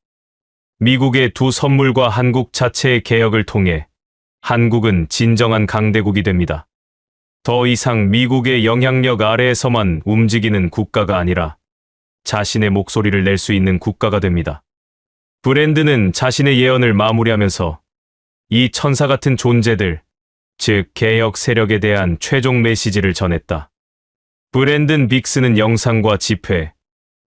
미국의 두 선물과 한국 자체의 개혁을 통해 한국은 진정한 강대국이 됩니다. 더 이상 미국의 영향력 아래에서만 움직이는 국가가 아니라 자신의 목소리를 낼 수 있는 국가가 됩니다. 브랜드는 자신의 예언을 마무리하면서 이 천사 같은 존재들, 즉 개혁 세력에 대한 최종 메시지를 전했다. 브랜든 빅스는 영상과 집회,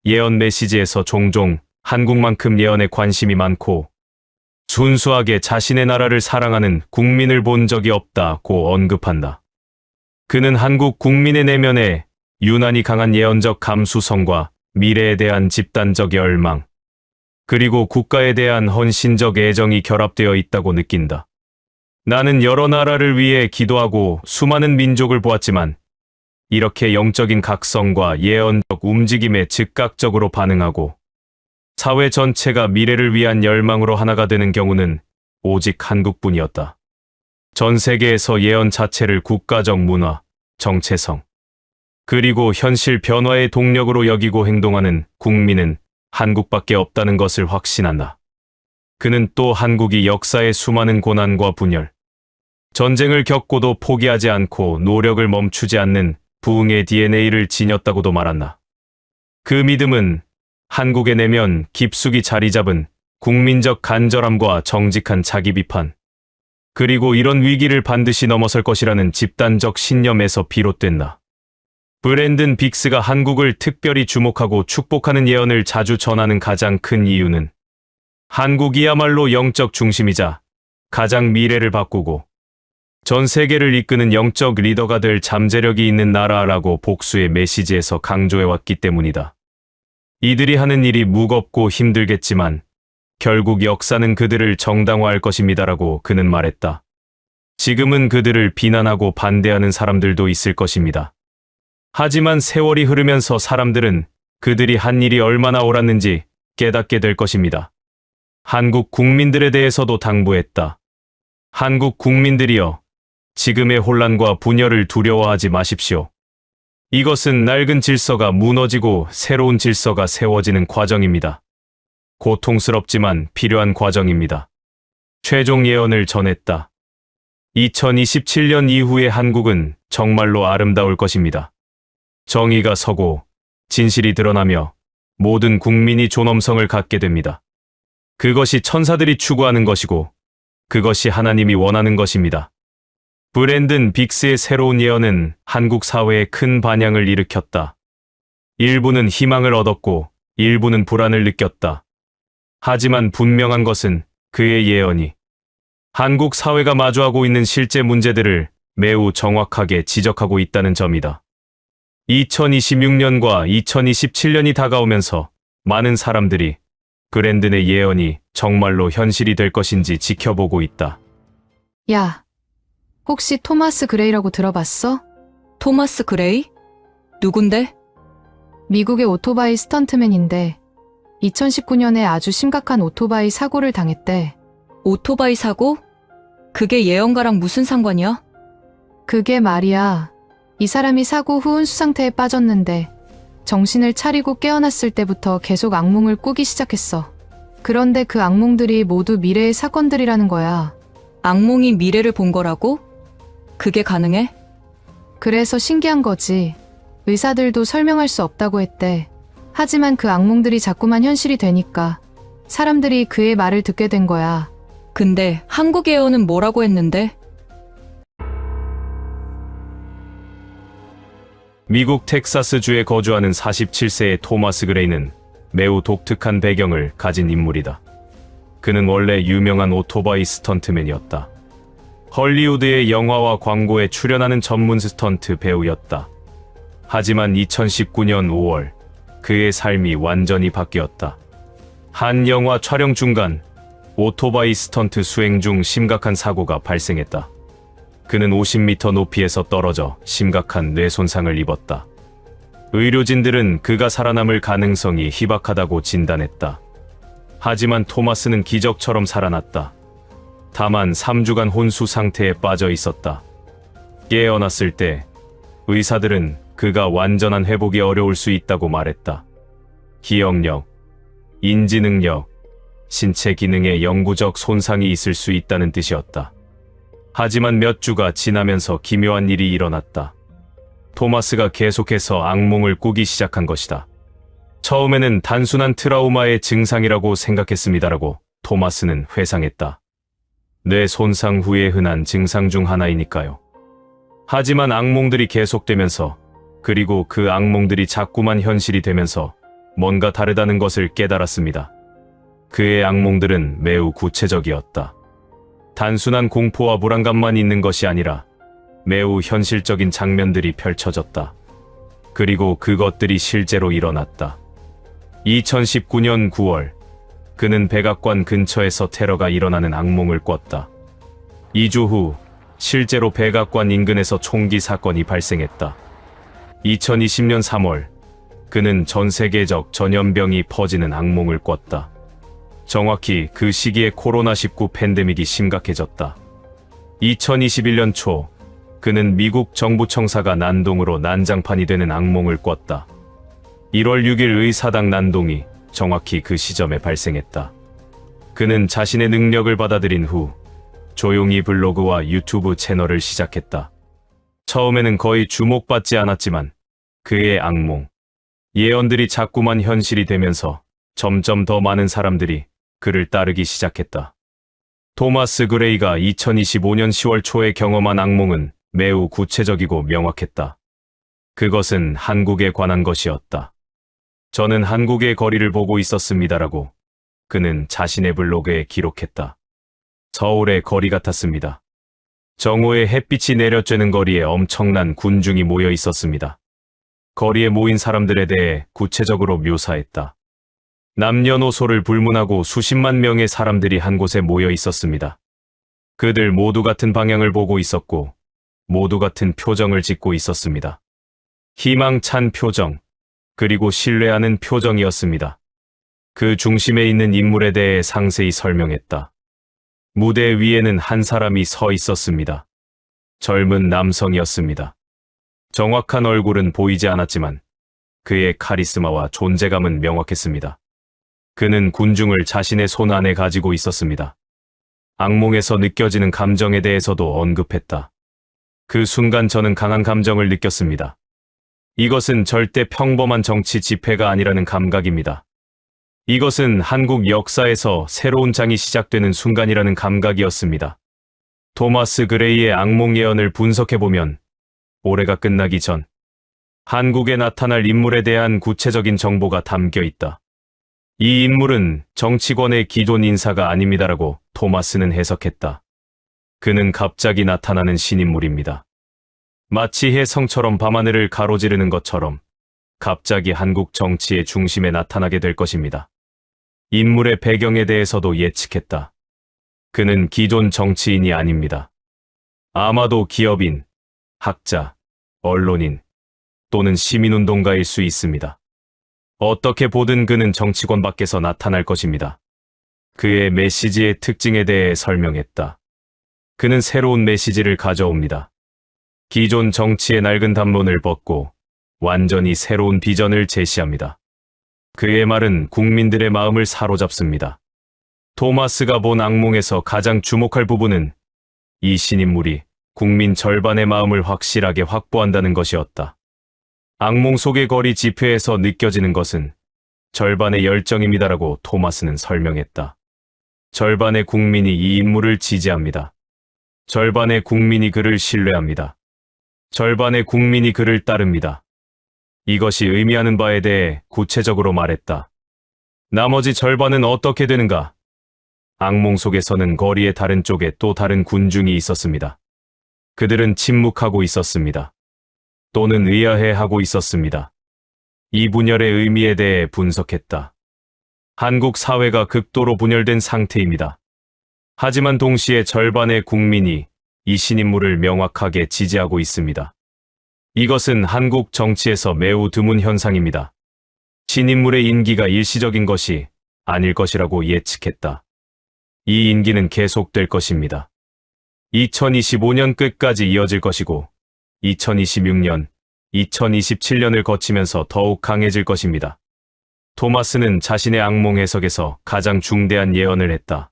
예언 메시지에서 종종 한국만큼 예언에 관심이 많고 순수하게 자신의 나라를 사랑하는 국민을 본 적이 없다고 언급한다. 그는 한국 국민의 내면에 유난히 강한 예언적 감수성과 미래에 대한 집단적 열망, 그리고 국가에 대한 헌신적 애정이 결합되어 있다고 느낀다. 나는 여러 나라를 위해 기도하고 수많은 민족을 보았지만 이렇게 영적인 각성과 예언적 움직임에 즉각적으로 반응하고 사회 전체가 미래를 위한 열망으로 하나가 되는 경우는 오직 한국뿐이었다. 전 세계에서 예언 자체를 국가적 문화, 정체성, 그리고 현실 변화의 동력으로 여기고 행동하는 국민은 한국밖에 없다는 것을 확신한다. 그는 또 한국이 역사의 수많은 고난과 분열, 전쟁을 겪고도 포기하지 않고 노력을 멈추지 않는 부흥의 DNA를 지녔다고도 말한다. 그 믿음은 한국의 내면 깊숙이 자리 잡은 국민적 간절함과 정직한 자기 비판, 그리고 이런 위기를 반드시 넘어설 것이라는 집단적 신념에서 비롯된다. 브랜든 빅스가 한국을 특별히 주목하고 축복하는 예언을 자주 전하는 가장 큰 이유는 한국이야말로 영적 중심이자 가장 미래를 바꾸고 전 세계를 이끄는 영적 리더가 될 잠재력이 있는 나라라고 복수의 메시지에서 강조해왔기 때문이다. 이들이 하는 일이 무겁고 힘들겠지만 결국 역사는 그들을 정당화할 것입니다라고 그는 말했다. 지금은 그들을 비난하고 반대하는 사람들도 있을 것입니다. 하지만 세월이 흐르면서 사람들은 그들이 한 일이 얼마나 옳았는지 깨닫게 될 것입니다. 한국 국민들에 대해서도 당부했다. 한국 국민들이여, 지금의 혼란과 분열을 두려워하지 마십시오. 이것은 낡은 질서가 무너지고 새로운 질서가 세워지는 과정입니다. 고통스럽지만 필요한 과정입니다. 최종 예언을 전했다. 2027년 이후의 한국은 정말로 아름다울 것입니다. 정의가 서고 진실이 드러나며 모든 국민이 존엄성을 갖게 됩니다. 그것이 천사들이 추구하는 것이고 그것이 하나님이 원하는 것입니다. 브랜든 빅스의 새로운 예언은 한국 사회에 큰 반향을 일으켰다. 일부는 희망을 얻었고 일부는 불안을 느꼈다. 하지만 분명한 것은 그의 예언이 한국 사회가 마주하고 있는 실제 문제들을 매우 정확하게 지적하고 있다는 점이다. 2026년과 2027년이 다가오면서 많은 사람들이 그랜든의 예언이 정말로 현실이 될 것인지 지켜보고 있다. 야, 혹시 토마스 그레이라고 들어봤어? 토마스 그레이? 누군데? 미국의 오토바이 스턴트맨인데 2019년에 아주 심각한 오토바이 사고를 당했대. 오토바이 사고? 그게 예언가랑 무슨 상관이야? 그게 말이야. 이 사람이 사고 후 혼수 상태에 빠졌는데 정신을 차리고 깨어났을 때부터 계속 악몽을 꾸기 시작했어. 그런데 그 악몽들이 모두 미래의 사건들이라는 거야. 악몽이 미래를 본 거라고? 그게 가능해? 그래서 신기한 거지. 의사들도 설명할 수 없다고 했대. 하지만 그 악몽들이 자꾸만 현실이 되니까 사람들이 그의 말을 듣게 된 거야. 근데 한국 예언은 뭐라고 했는데? 미국 텍사스주에 거주하는 47세의 토마스 그레이는 매우 독특한 배경을 가진 인물이다. 그는 원래 유명한 오토바이 스턴트맨이었다. 헐리우드의 영화와 광고에 출연하는 전문 스턴트 배우였다. 하지만 2019년 5월 그의 삶이 완전히 바뀌었다. 한 영화 촬영 중간 오토바이 스턴트 수행 중 심각한 사고가 발생했다. 그는 50m 높이에서 떨어져 심각한 뇌 손상을 입었다. 의료진들은 그가 살아남을 가능성이 희박하다고 진단했다. 하지만 토마스는 기적처럼 살아났다. 다만 3주간 혼수 상태에 빠져 있었다. 깨어났을 때 의사들은 그가 완전한 회복이 어려울 수 있다고 말했다. 기억력, 인지능력, 신체 기능에 영구적 손상이 있을 수 있다는 뜻이었다. 하지만 몇 주가 지나면서 기묘한 일이 일어났다. 토마스가 계속해서 악몽을 꾸기 시작한 것이다. 처음에는 단순한 트라우마의 증상이라고 생각했습니다라고 토마스는 회상했다. 뇌 손상 후에 흔한 증상 중 하나이니까요. 하지만 악몽들이 계속되면서 그리고 그 악몽들이 자꾸만 현실이 되면서 뭔가 다르다는 것을 깨달았습니다. 그의 악몽들은 매우 구체적이었다. 단순한 공포와 불안감만 있는 것이 아니라 매우 현실적인 장면들이 펼쳐졌다. 그리고 그것들이 실제로 일어났다. 2019년 9월, 그는 백악관 근처에서 테러가 일어나는 악몽을 꿨다. 2주 후, 실제로 백악관 인근에서 총기 사건이 발생했다. 2020년 3월, 그는 전 세계적 전염병이 퍼지는 악몽을 꿨다. 정확히 그 시기에 코로나19 팬데믹이 심각해졌다. 2021년 초, 그는 미국 정부 청사가 난동으로 난장판이 되는 악몽을 꿨다. 1월 6일 의사당 난동이 정확히 그 시점에 발생했다. 그는 자신의 능력을 받아들인 후 조용히 블로그와 유튜브 채널을 시작했다. 처음에는 거의 주목받지 않았지만 그의 악몽, 예언들이 자꾸만 현실이 되면서 점점 더 많은 사람들이 그를 따르기 시작했다. 토마스 그레이가 2025년 10월 초에 경험한 악몽은 매우 구체적이고 명확했다. 그것은 한국에 관한 것이었다. 저는 한국의 거리를 보고 있었습니다라고 그는 자신의 블로그에 기록했다. 서울의 거리 같았습니다. 정오에 햇빛이 내려쬐는 거리에 엄청난 군중이 모여 있었습니다. 거리에 모인 사람들에 대해 구체적으로 묘사했다. 남녀노소를 불문하고 수십만 명의 사람들이 한 곳에 모여 있었습니다. 그들 모두 같은 방향을 보고 있었고 모두 같은 표정을 짓고 있었습니다. 희망찬 표정, 그리고 신뢰하는 표정이었습니다. 그 중심에 있는 인물에 대해 상세히 설명했다. 무대 위에는 한 사람이 서 있었습니다. 젊은 남성이었습니다. 정확한 얼굴은 보이지 않았지만 그의 카리스마와 존재감은 명확했습니다. 그는 군중을 자신의 손 안에 가지고 있었습니다. 악몽에서 느껴지는 감정에 대해서도 언급했다. 그 순간 저는 강한 감정을 느꼈습니다. 이것은 절대 평범한 정치 집회가 아니라는 감각입니다. 이것은 한국 역사에서 새로운 장이 시작되는 순간이라는 감각이었습니다. 토마스 그레이의 악몽 예언을 분석해보면 올해가 끝나기 전 한국에 나타날 인물에 대한 구체적인 정보가 담겨 있다. 이 인물은 정치권의 기존 인사가 아닙니다라고 토마스는 해석했다. 그는 갑자기 나타나는 신인물입니다. 마치 해성처럼 밤하늘을 가로지르는 것처럼 갑자기 한국 정치의 중심에 나타나게 될 것입니다. 인물의 배경에 대해서도 예측했다. 그는 기존 정치인이 아닙니다. 아마도 기업인, 학자, 언론인 또는 시민운동가일 수 있습니다. 어떻게 보든 그는 정치권 밖에서 나타날 것입니다. 그의 메시지의 특징에 대해 설명했다. 그는 새로운 메시지를 가져옵니다. 기존 정치의 낡은 담론을 벗고 완전히 새로운 비전을 제시합니다. 그의 말은 국민들의 마음을 사로잡습니다. 토마스가 본 악몽에서 가장 주목할 부분은 이 신인물이 국민 절반의 마음을 확실하게 확보한다는 것이었다. 악몽 속의 거리 집회에서 느껴지는 것은 절반의 열정입니다라고 토마스는 설명했다. 절반의 국민이 이 인물을 지지합니다. 절반의 국민이 그를 신뢰합니다. 절반의 국민이 그를 따릅니다. 이것이 의미하는 바에 대해 구체적으로 말했다. 나머지 절반은 어떻게 되는가? 악몽 속에서는 거리의 다른 쪽에 또 다른 군중이 있었습니다. 그들은 침묵하고 있었습니다. 또는 의아해하고 있었습니다. 이 분열의 의미에 대해 분석했다. 한국 사회가 극도로 분열된 상태입니다. 하지만 동시에 절반의 국민이 이 신인물을 명확하게 지지하고 있습니다. 이것은 한국 정치에서 매우 드문 현상입니다. 신인물의 인기가 일시적인 것이 아닐 것이라고 예측했다. 이 인기는 계속될 것입니다. 2025년 끝까지 이어질 것이고 2026년, 2027년을 거치면서 더욱 강해질 것입니다. 토마스는 자신의 악몽 해석에서 가장 중대한 예언을 했다.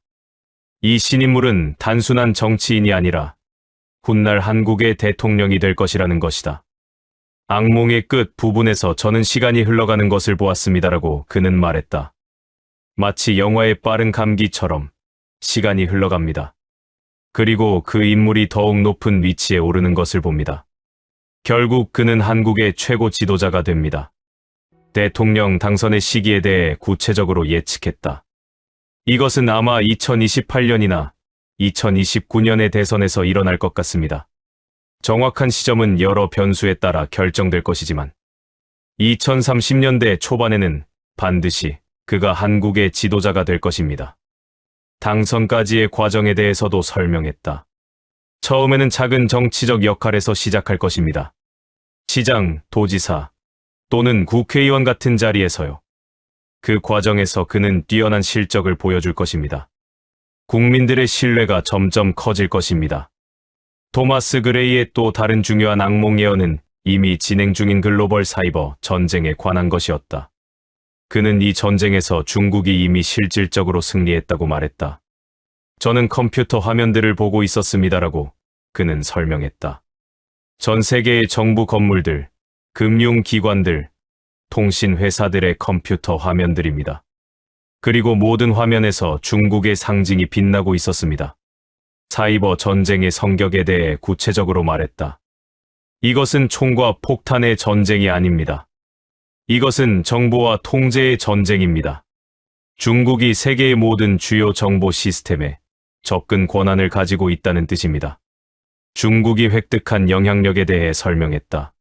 이 신인물은 단순한 정치인이 아니라 훗날 한국의 대통령이 될 것이라는 것이다. 악몽의 끝 부분에서 저는 시간이 흘러가는 것을 보았습니다라고 그는 말했다. 마치 영화의 빠른 감기처럼 시간이 흘러갑니다. 그리고 그 인물이 더욱 높은 위치에 오르는 것을 봅니다. 결국 그는 한국의 최고 지도자가 됩니다. 대통령 당선의 시기에 대해 구체적으로 예측했다. 이것은 아마 2028년이나 2029년의 대선에서 일어날 것 같습니다. 정확한 시점은 여러 변수에 따라 결정될 것이지만 2030년대 초반에는 반드시 그가 한국의 지도자가 될 것입니다. 당선까지의 과정에 대해서도 설명했다. 처음에는 작은 정치적 역할에서 시작할 것입니다. 시장, 도지사 또는 국회의원 같은 자리에서요. 그 과정에서 그는 뛰어난 실적을 보여줄 것입니다. 국민들의 신뢰가 점점 커질 것입니다. 토마스 그레이의 또 다른 중요한 악몽 예언은 이미 진행 중인 글로벌 사이버 전쟁에 관한 것이었다. 그는 이 전쟁에서 중국이 이미 실질적으로 승리했다고 말했다. 저는 컴퓨터 화면들을 보고 있었습니다라고 그는 설명했다. 전 세계의 정부 건물들, 금융기관들, 통신회사들의 컴퓨터 화면들입니다. 그리고 모든 화면에서 중국의 상징이 빛나고 있었습니다. 사이버 전쟁의 성격에 대해 구체적으로 말했다. 이것은 총과 폭탄의 전쟁이 아닙니다. 이것은 정보와 통제의 전쟁입니다. 중국이 세계의 모든 주요 정보 시스템에 접근 권한을 가지고 있다는 뜻입니다. 중국이 획득한 영향력에 대해 설명했다.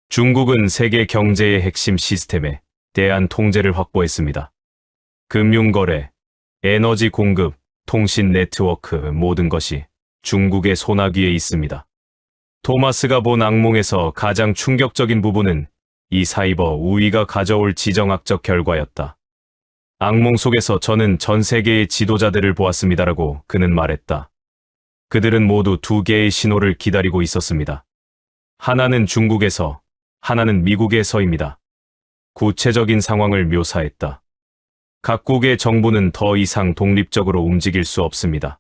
중국은 세계 경제의 핵심 시스템에 대한 통제를 확보했습니다. 금융거래, 에너지 공급, 통신 네트워크 모든 것이 중국의 손아귀에 있습니다. 토마스가 본 악몽에서 가장 충격적인 부분은 이 사이버 우위가 가져올 지정학적 결과였다. 악몽 속에서 저는 전 세계의 지도자들을 보았습니다라고 그는 말했다. 그들은 모두 두 개의 신호를 기다리고 있었습니다. 하나는 중국에서, 하나는 미국에서입니다. 구체적인 상황을 묘사했다. 각국의 정부는 더 이상 독립적으로 움직일 수 없습니다.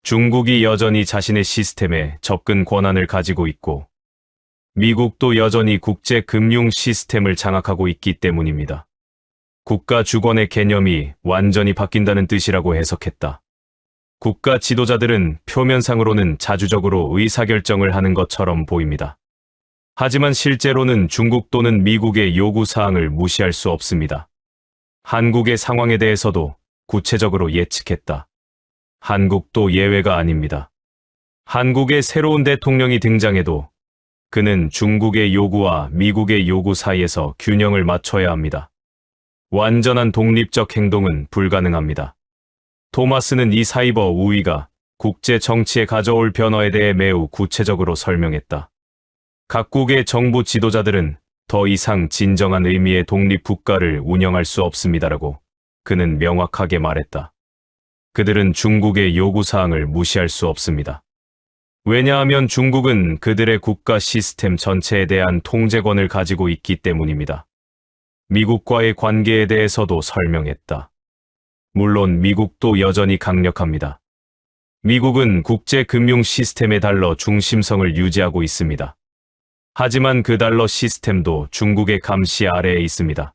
중국이 여전히 자신의 시스템에 접근 권한을 가지고 있고, 미국도 여전히 국제 금융 시스템을 장악하고 있기 때문입니다. 국가 주권의 개념이 완전히 바뀐다는 뜻이라고 해석했다. 국가 지도자들은 표면상으로는 자주적으로 의사결정을 하는 것처럼 보입니다. 하지만 실제로는 중국 또는 미국의 요구사항을 무시할 수 없습니다. 한국의 상황에 대해서도 구체적으로 예측했다. 한국도 예외가 아닙니다. 한국의 새로운 대통령이 등장해도 그는 중국의 요구와 미국의 요구 사이에서 균형을 맞춰야 합니다. 완전한 독립적 행동은 불가능합니다. 토마스는 이 사이버 우위가 국제 정치에 가져올 변화에 대해 매우 구체적으로 설명했다. 각국의 정부 지도자들은 더 이상 진정한 의미의 독립 국가를 운영할 수 없습니다라고 그는 명확하게 말했다. 그들은 중국의 요구사항을 무시할 수 없습니다. 왜냐하면 중국은 그들의 국가 시스템 전체에 대한 통제권을 가지고 있기 때문입니다. 미국과의 관계에 대해서도 설명했다. 물론 미국도 여전히 강력합니다. 미국은 국제 금융 시스템의 달러 중심성을 유지하고 있습니다. 하지만 그 달러 시스템도 중국의 감시 아래에 있습니다.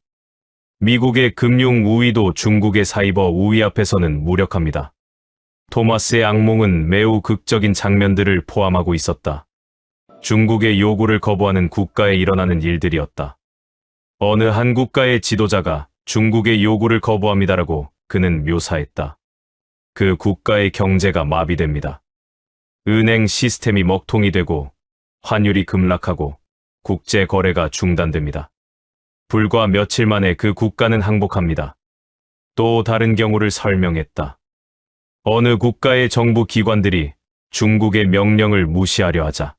미국의 금융 우위도 중국의 사이버 우위 앞에서는 무력합니다. 토마스의 악몽은 매우 극적인 장면들을 포함하고 있었다. 중국의 요구를 거부하는 국가에 일어나는 일들이었다. 어느 한 국가의 지도자가 중국의 요구를 거부합니다라고 그는 묘사했다. 그 국가의 경제가 마비됩니다. 은행 시스템이 먹통이 되고 환율이 급락하고 국제 거래가 중단됩니다. 불과 며칠 만에 그 국가는 항복합니다. 또 다른 경우를 설명했다. 어느 국가의 정부 기관들이 중국의 명령을 무시하려 하자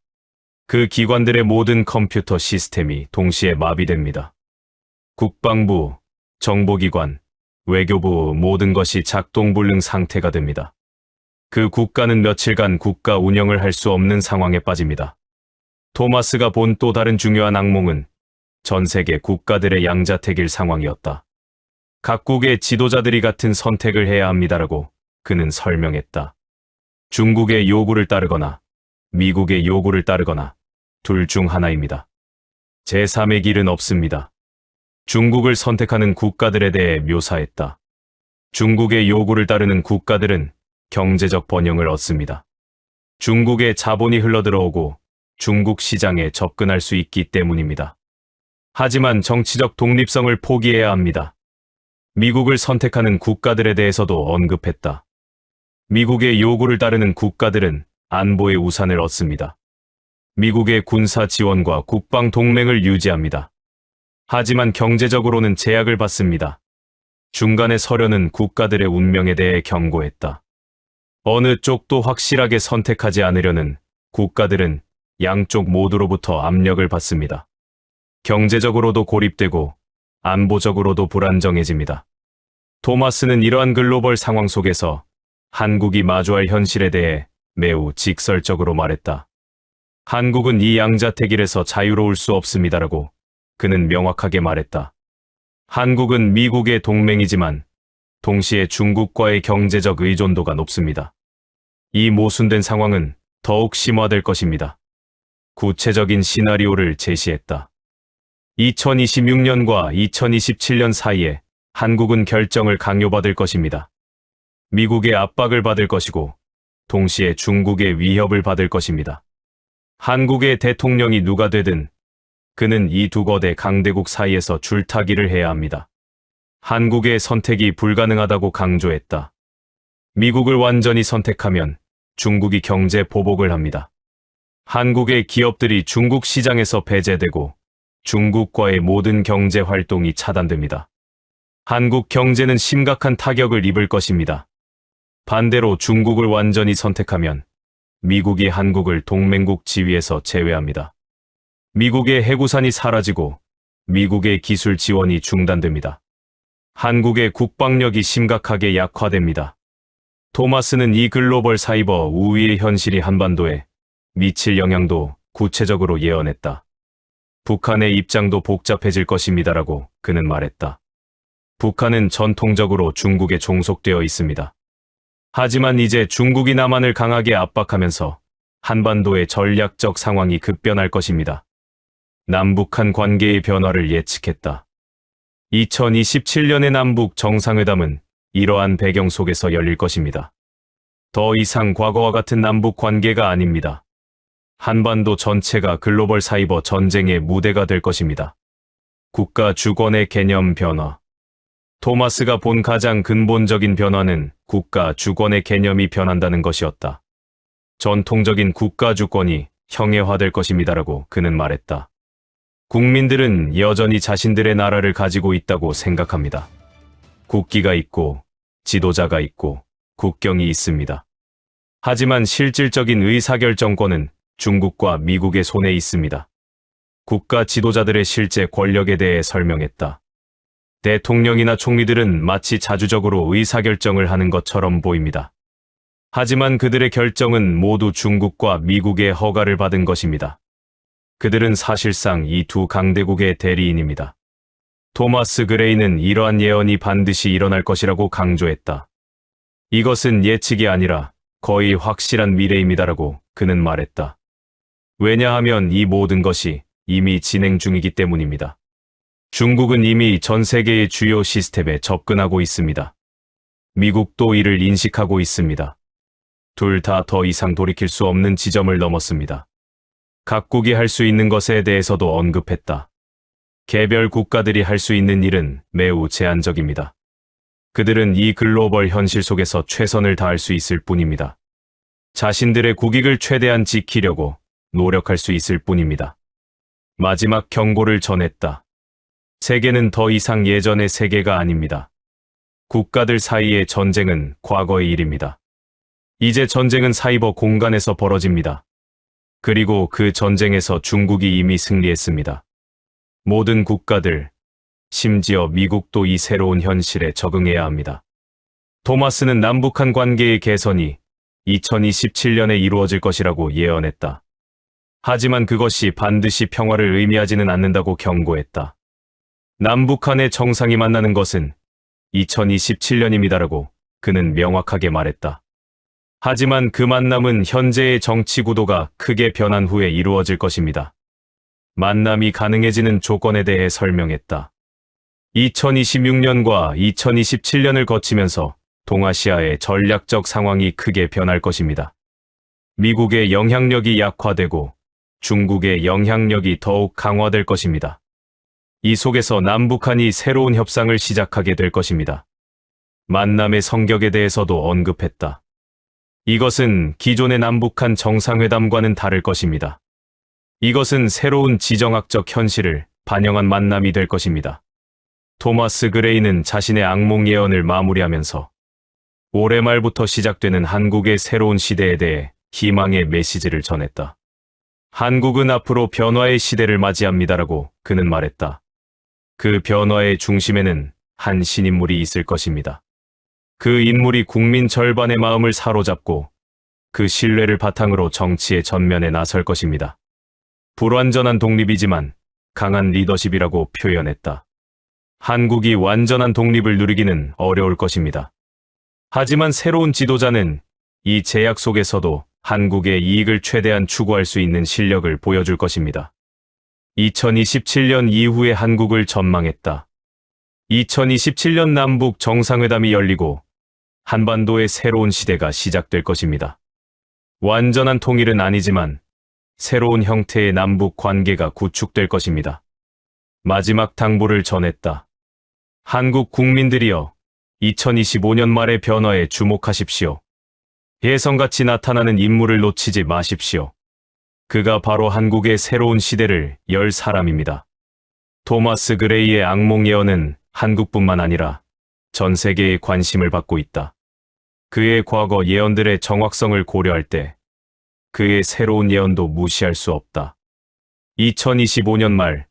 그 기관들의 모든 컴퓨터 시스템이 동시에 마비됩니다. 국방부, 정보기관, 외교부 모든 것이 작동불능 상태가 됩니다. 그 국가는 며칠간 국가 운영을 할 수 없는 상황에 빠집니다. 토마스가 본 또 다른 중요한 악몽은 전 세계 국가들의 양자택일 상황이었다. 각국의 지도자들이 같은 선택을 해야 합니다라고 그는 설명했다. 중국의 요구를 따르거나 미국의 요구를 따르거나 둘 중 하나입니다. 제3의 길은 없습니다. 중국을 선택하는 국가들에 대해 묘사했다. 중국의 요구를 따르는 국가들은 경제적 번영을 얻습니다. 중국의 자본이 흘러들어오고 중국 시장에 접근할 수 있기 때문입니다. 하지만 정치적 독립성을 포기해야 합니다. 미국을 선택하는 국가들에 대해서도 언급했다. 미국의 요구를 따르는 국가들은 안보의 우산을 얻습니다. 미국의 군사 지원과 국방 동맹을 유지합니다. 하지만 경제적으로는 제약을 받습니다. 중간에 서려는 국가들의 운명에 대해 경고했다. 어느 쪽도 확실하게 선택하지 않으려는 국가들은 양쪽 모두로부터 압력을 받습니다. 경제적으로도 고립되고 안보적으로도 불안정해집니다. 토마스는 이러한 글로벌 상황 속에서 한국이 마주할 현실에 대해 매우 직설적으로 말했다. 한국은 이 양자택일에서 자유로울 수 없습니다라고 그는 명확하게 말했다. 한국은 미국의 동맹이지만 동시에 중국과의 경제적 의존도가 높습니다. 이 모순된 상황은 더욱 심화될 것입니다. 구체적인 시나리오를 제시했다. 2026년과 2027년 사이에 한국은 결정을 강요받을 것입니다. 미국의 압박을 받을 것이고 동시에 중국의 위협을 받을 것입니다. 한국의 대통령이 누가 되든 그는 이 두 거대 강대국 사이에서 줄타기를 해야 합니다. 한국의 선택이 불가능하다고 강조했다. 미국을 완전히 선택하면 중국이 경제 보복을 합니다. 한국의 기업들이 중국 시장에서 배제되고 중국과의 모든 경제 활동이 차단됩니다. 한국 경제는 심각한 타격을 입을 것입니다. 반대로 중국을 완전히 선택하면 미국이 한국을 동맹국 지위에서 제외합니다. 미국의 해구산이 사라지고 미국의 기술 지원이 중단됩니다. 한국의 국방력이 심각하게 약화됩니다. 토마스는 이 글로벌 사이버 우위의 현실이 한반도에 미칠 영향도 구체적으로 예언했다. 북한의 입장도 복잡해질 것입니다라고 그는 말했다. 북한은 전통적으로 중국에 종속되어 있습니다. 하지만 이제 중국이 남한을 강하게 압박하면서 한반도의 전략적 상황이 급변할 것입니다. 남북한 관계의 변화를 예측했다. 2027년의 남북 정상회담은 이러한 배경 속에서 열릴 것입니다. 더 이상 과거와 같은 남북 관계가 아닙니다. 한반도 전체가 글로벌 사이버 전쟁의 무대가 될 것입니다. 국가 주권의 개념 변화. 토마스가 본 가장 근본적인 변화는 국가 주권의 개념이 변한다는 것이었다. 전통적인 국가 주권이 형해화될 것입니다라고 그는 말했다. 국민들은 여전히 자신들의 나라를 가지고 있다고 생각합니다. 국기가 있고 지도자가 있고 국경이 있습니다. 하지만 실질적인 의사결정권은 중국과 미국의 손에 있습니다. 국가 지도자들의 실제 권력에 대해 설명했다. 대통령이나 총리들은 마치 자주적으로 의사결정을 하는 것처럼 보입니다. 하지만 그들의 결정은 모두 중국과 미국의 허가를 받은 것입니다. 그들은 사실상 이 두 강대국의 대리인입니다. 토마스 그레이는 이러한 예언이 반드시 일어날 것이라고 강조했다. 이것은 예측이 아니라 거의 확실한 미래입니다라고 그는 말했다. 왜냐하면 이 모든 것이 이미 진행 중이기 때문입니다. 중국은 이미 전 세계의 주요 시스템에 접근하고 있습니다. 미국도 이를 인식하고 있습니다. 둘 다 더 이상 돌이킬 수 없는 지점을 넘었습니다. 각국이 할 수 있는 것에 대해서도 언급했다. 개별 국가들이 할 수 있는 일은 매우 제한적입니다. 그들은 이 글로벌 현실 속에서 최선을 다할 수 있을 뿐입니다. 자신들의 국익을 최대한 지키려고 노력할 수 있을 뿐입니다. 마지막 경고를 전했다. 세계는 더 이상 예전의 세계가 아닙니다. 국가들 사이의 전쟁은 과거의 일입니다. 이제 전쟁은 사이버 공간에서 벌어집니다. 그리고 그 전쟁에서 중국이 이미 승리했습니다. 모든 국가들, 심지어 미국도 이 새로운 현실에 적응해야 합니다. 토마스는 남북한 관계의 개선이 2027년에 이루어질 것이라고 예언했다. 하지만 그것이 반드시 평화를 의미하지는 않는다고 경고했다. 남북한의 정상이 만나는 것은 2027년입니다라고 그는 명확하게 말했다. 하지만 그 만남은 현재의 정치 구도가 크게 변한 후에 이루어질 것입니다. 만남이 가능해지는 조건에 대해 설명했다. 2026년과 2027년을 거치면서 동아시아의 전략적 상황이 크게 변할 것입니다. 미국의 영향력이 약화되고 중국의 영향력이 더욱 강화될 것입니다. 이 속에서 남북한이 새로운 협상을 시작하게 될 것입니다. 만남의 성격에 대해서도 언급했다. 이것은 기존의 남북한 정상회담과는 다를 것입니다. 이것은 새로운 지정학적 현실을 반영한 만남이 될 것입니다. 토마스 그레이는 자신의 악몽 예언을 마무리하면서 올해 말부터 시작되는 한국의 새로운 시대에 대해 희망의 메시지를 전했다. 한국은 앞으로 변화의 시대를 맞이합니다라고 그는 말했다. 그 변화의 중심에는 한 신인물이 있을 것입니다. 그 인물이 국민 절반의 마음을 사로잡고 그 신뢰를 바탕으로 정치의 전면에 나설 것입니다. 불완전한 독립이지만 강한 리더십이라고 표현했다. 한국이 완전한 독립을 누리기는 어려울 것입니다. 하지만 새로운 지도자는 이 제약 속에서도 한국의 이익을 최대한 추구할 수 있는 실력을 보여줄 것입니다. 2027년 이후의 한국을 전망했다. 2027년 남북 정상회담이 열리고 한반도의 새로운 시대가 시작될 것입니다. 완전한 통일은 아니지만 새로운 형태의 남북 관계가 구축될 것입니다. 마지막 당부를 전했다. 한국 국민들이여, 2025년 말의 변화에 주목하십시오. 예성같이 나타나는 인물을 놓치지 마십시오. 그가 바로 한국의 새로운 시대를 열 사람입니다. 토마스 그레이의 악몽 예언은 한국뿐만 아니라 전 세계의 관심을 받고 있다. 그의 과거 예언들의 정확성을 고려할 때 그의 새로운 예언도 무시할 수 없다. 2025년 말,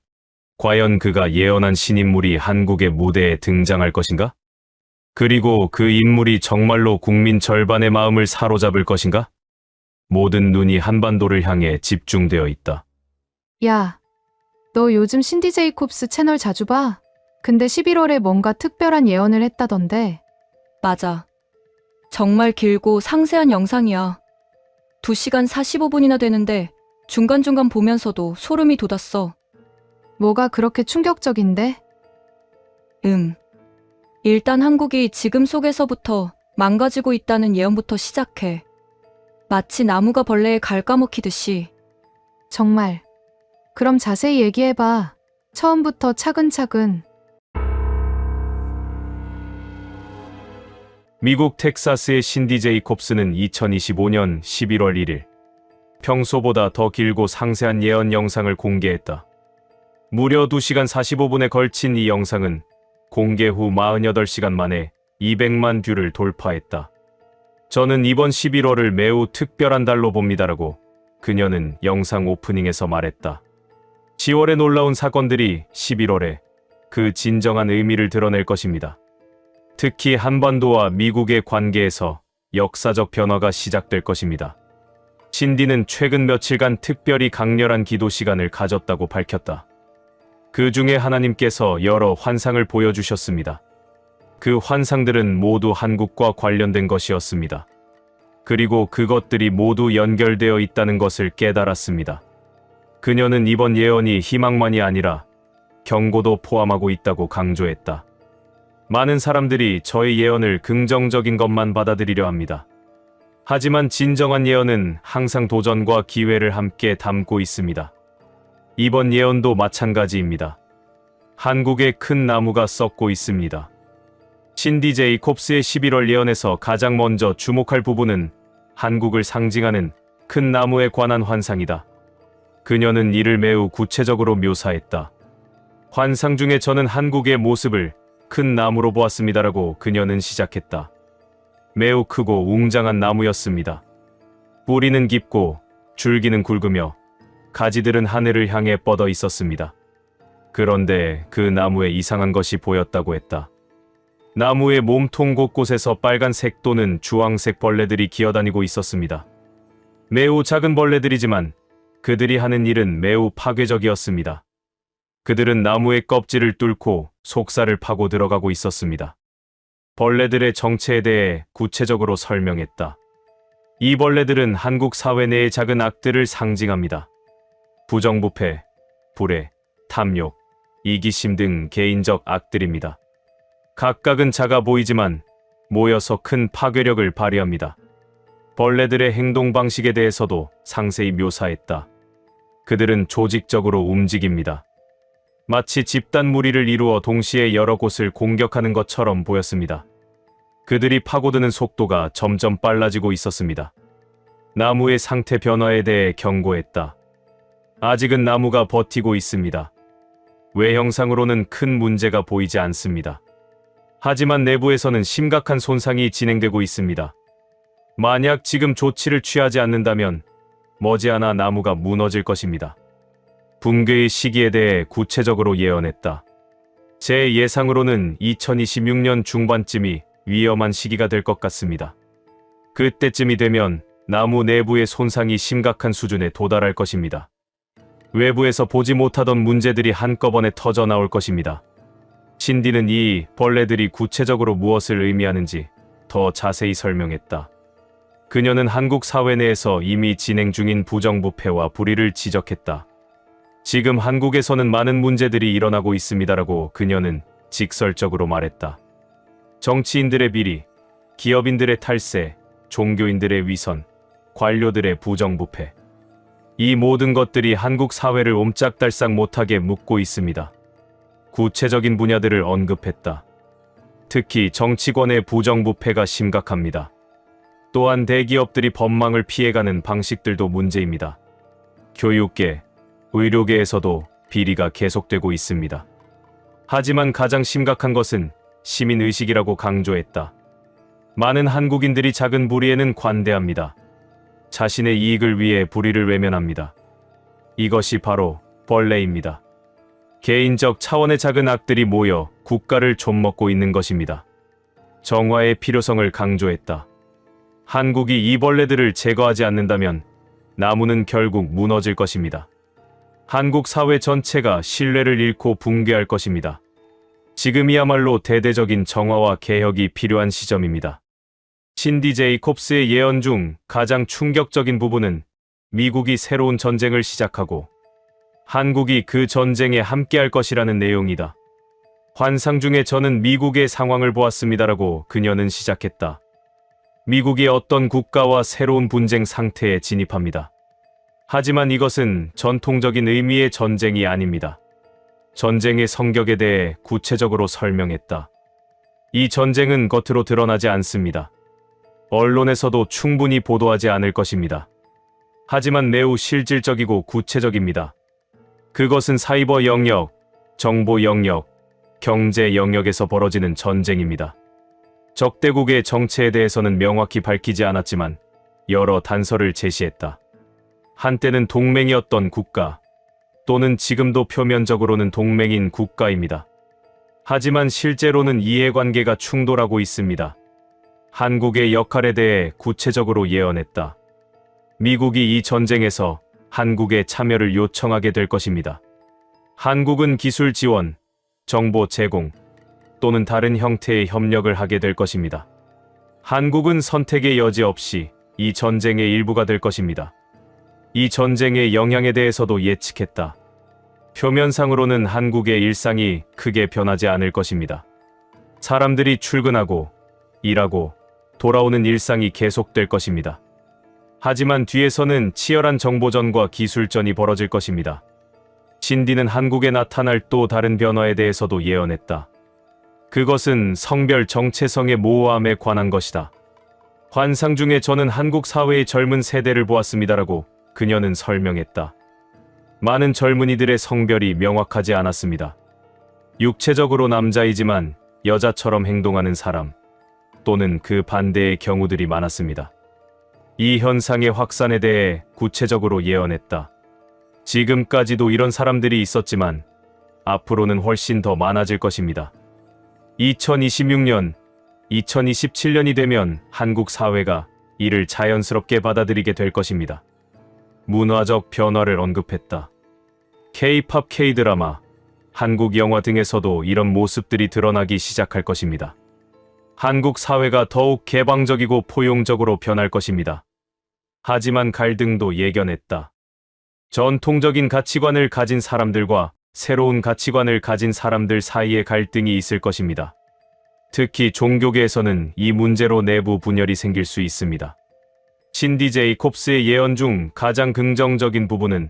과연 그가 예언한 신인물이 한국의 무대에 등장할 것인가? 그리고 그 인물이 정말로 국민 절반의 마음을 사로잡을 것인가? 모든 눈이 한반도를 향해 집중되어 있다. 야, 너 요즘 신디 제이콥스 채널 자주 봐? 근데 11월에 뭔가 특별한 예언을 했다던데. 맞아. 정말 길고 상세한 영상이야. 2시간 45분이나 되는데 중간중간 보면서도 소름이 돋았어. 뭐가 그렇게 충격적인데? 일단 한국이 지금 속에서부터 망가지고 있다는 예언부터 시작해. 마치 나무가 벌레에 갉아먹히듯이. 정말. 그럼 자세히 얘기해봐. 처음부터 차근차근. 미국 텍사스의 신디 제이콥스는 2025년 11월 1일 평소보다 더 길고 상세한 예언 영상을 공개했다. 무려 2시간 45분에 걸친 이 영상은 공개 후 48시간 만에 200만 뷰를 돌파했다. 저는 이번 11월을 매우 특별한 달로 봅니다라고 그녀는 영상 오프닝에서 말했다. 10월에 놀라운 사건들이 11월에 그 진정한 의미를 드러낼 것입니다. 특히 한반도와 미국의 관계에서 역사적 변화가 시작될 것입니다. 신디는 최근 며칠간 특별히 강렬한 기도 시간을 가졌다고 밝혔다. 그 중에 하나님께서 여러 환상을 보여주셨습니다. 그 환상들은 모두 한국과 관련된 것이었습니다. 그리고 그것들이 모두 연결되어 있다는 것을 깨달았습니다. 그녀는 이번 예언이 희망만이 아니라 경고도 포함하고 있다고 강조했다. 많은 사람들이 저의 예언을 긍정적인 것만 받아들이려 합니다. 하지만 진정한 예언은 항상 도전과 기회를 함께 담고 있습니다. 이번 예언도 마찬가지입니다. 한국에 큰 나무가 썩고 있습니다. 신디 제이콥스의 11월 예언에서 가장 먼저 주목할 부분은 한국을 상징하는 큰 나무에 관한 환상이다. 그녀는 이를 매우 구체적으로 묘사했다. 환상 중에 저는 한국의 모습을 큰 나무로 보았습니다라고 그녀는 시작했다. 매우 크고 웅장한 나무였습니다. 뿌리는 깊고 줄기는 굵으며 가지들은 하늘을 향해 뻗어 있었습니다. 그런데 그 나무에 이상한 것이 보였다고 했다. 나무의 몸통 곳곳에서 빨간색 또는 주황색 벌레들이 기어다니고 있었습니다. 매우 작은 벌레들이지만 그들이 하는 일은 매우 파괴적이었습니다. 그들은 나무의 껍질을 뚫고 속살을 파고 들어가고 있었습니다. 벌레들의 정체에 대해 구체적으로 설명했다. 이 벌레들은 한국 사회 내의 작은 악들을 상징합니다. 부정부패, 불의, 탐욕, 이기심 등 개인적 악들입니다. 각각은 작아 보이지만 모여서 큰 파괴력을 발휘합니다. 벌레들의 행동 방식에 대해서도 상세히 묘사했다. 그들은 조직적으로 움직입니다. 마치 집단 무리를 이루어 동시에 여러 곳을 공격하는 것처럼 보였습니다. 그들이 파고드는 속도가 점점 빨라지고 있었습니다. 나무의 상태 변화에 대해 경고했다. 아직은 나무가 버티고 있습니다. 외형상으로는 큰 문제가 보이지 않습니다. 하지만 내부에서는 심각한 손상이 진행되고 있습니다. 만약 지금 조치를 취하지 않는다면 머지않아 나무가 무너질 것입니다. 붕괴의 시기에 대해 구체적으로 예언했다. 제 예상으로는 2026년 중반쯤이 위험한 시기가 될 것 같습니다. 그때쯤이 되면 나무 내부의 손상이 심각한 수준에 도달할 것입니다. 외부에서 보지 못하던 문제들이 한꺼번에 터져 나올 것입니다. 신디는 이 벌레들이 구체적으로 무엇을 의미하는지 더 자세히 설명했다. 그녀는 한국 사회 내에서 이미 진행 중인 부정부패와 불의를 지적했다. 지금 한국에서는 많은 문제들이 일어나고 있습니다라고 그녀는 직설적으로 말했다. 정치인들의 비리, 기업인들의 탈세, 종교인들의 위선, 관료들의 부정부패. 이 모든 것들이 한국 사회를 옴짝달싹 못하게 묶고 있습니다. 구체적인 분야들을 언급했다. 특히 정치권의 부정부패가 심각합니다. 또한 대기업들이 법망을 피해가는 방식들도 문제입니다. 교육계, 의료계에서도 비리가 계속되고 있습니다. 하지만 가장 심각한 것은 시민의식이라고 강조했다. 많은 한국인들이 작은 불의에는 관대합니다. 자신의 이익을 위해 불의를 외면합니다. 이것이 바로 벌레입니다. 개인적 차원의 작은 악들이 모여 국가를 좀먹고 있는 것입니다. 정화의 필요성을 강조했다. 한국이 이 벌레들을 제거하지 않는다면 나무는 결국 무너질 것입니다. 한국 사회 전체가 신뢰를 잃고 붕괴할 것입니다. 지금이야말로 대대적인 정화와 개혁이 필요한 시점입니다. 신디 제이콥스의 예언 중 가장 충격적인 부분은 미국이 새로운 전쟁을 시작하고 한국이 그 전쟁에 함께할 것이라는 내용이다. 환상 중에 저는 미국의 상황을 보았습니다라고 그녀는 시작했다. 미국이 어떤 국가와 새로운 분쟁 상태에 진입합니다. 하지만 이것은 전통적인 의미의 전쟁이 아닙니다. 전쟁의 성격에 대해 구체적으로 설명했다. 이 전쟁은 겉으로 드러나지 않습니다. 언론에서도 충분히 보도하지 않을 것입니다. 하지만 매우 실질적이고 구체적입니다. 그것은 사이버 영역, 정보 영역, 경제 영역에서 벌어지는 전쟁입니다. 적대국의 정체에 대해서는 명확히 밝히지 않았지만 여러 단서를 제시했다. 한때는 동맹이었던 국가, 또는 지금도 표면적으로는 동맹인 국가입니다. 하지만 실제로는 이해관계가 충돌하고 있습니다. 한국의 역할에 대해 구체적으로 예언했다. 미국이 이 전쟁에서 한국의 참여를 요청하게 될 것입니다. 한국은 기술 지원, 정보 제공, 또는 다른 형태의 협력을 하게 될 것입니다. 한국은 선택의 여지 없이 이 전쟁의 일부가 될 것입니다. 이 전쟁의 영향에 대해서도 예측했다. 표면상으로는 한국의 일상이 크게 변하지 않을 것입니다. 사람들이 출근하고, 일하고, 돌아오는 일상이 계속될 것입니다. 하지만 뒤에서는 치열한 정보전과 기술전이 벌어질 것입니다. 신디는 한국에 나타날 또 다른 변화에 대해서도 예언했다. 그것은 성별 정체성의 모호함에 관한 것이다. 환상 중에 저는 한국 사회의 젊은 세대를 보았습니다라고 그녀는 설명했다. 많은 젊은이들의 성별이 명확하지 않았습니다. 육체적으로 남자이지만 여자처럼 행동하는 사람, 또는 그 반대의 경우들이 많았습니다. 이 현상의 확산에 대해 구체적으로 예언했다. 지금까지도 이런 사람들이 있었지만 앞으로는 훨씬 더 많아질 것입니다. 2026년, 2027년이 되면 한국 사회가 이를 자연스럽게 받아들이게 될 것입니다. 문화적 변화를 언급했다. K-팝, K-드라마, 한국 영화 등에서도 이런 모습들이 드러나기 시작할 것입니다. 한국 사회가 더욱 개방적이고 포용적으로 변할 것입니다. 하지만 갈등도 예견했다. 전통적인 가치관을 가진 사람들과 새로운 가치관을 가진 사람들 사이에 갈등이 있을 것입니다. 특히 종교계에서는 이 문제로 내부 분열이 생길 수 있습니다. 신디 제이콥스의 예언 중 가장 긍정적인 부분은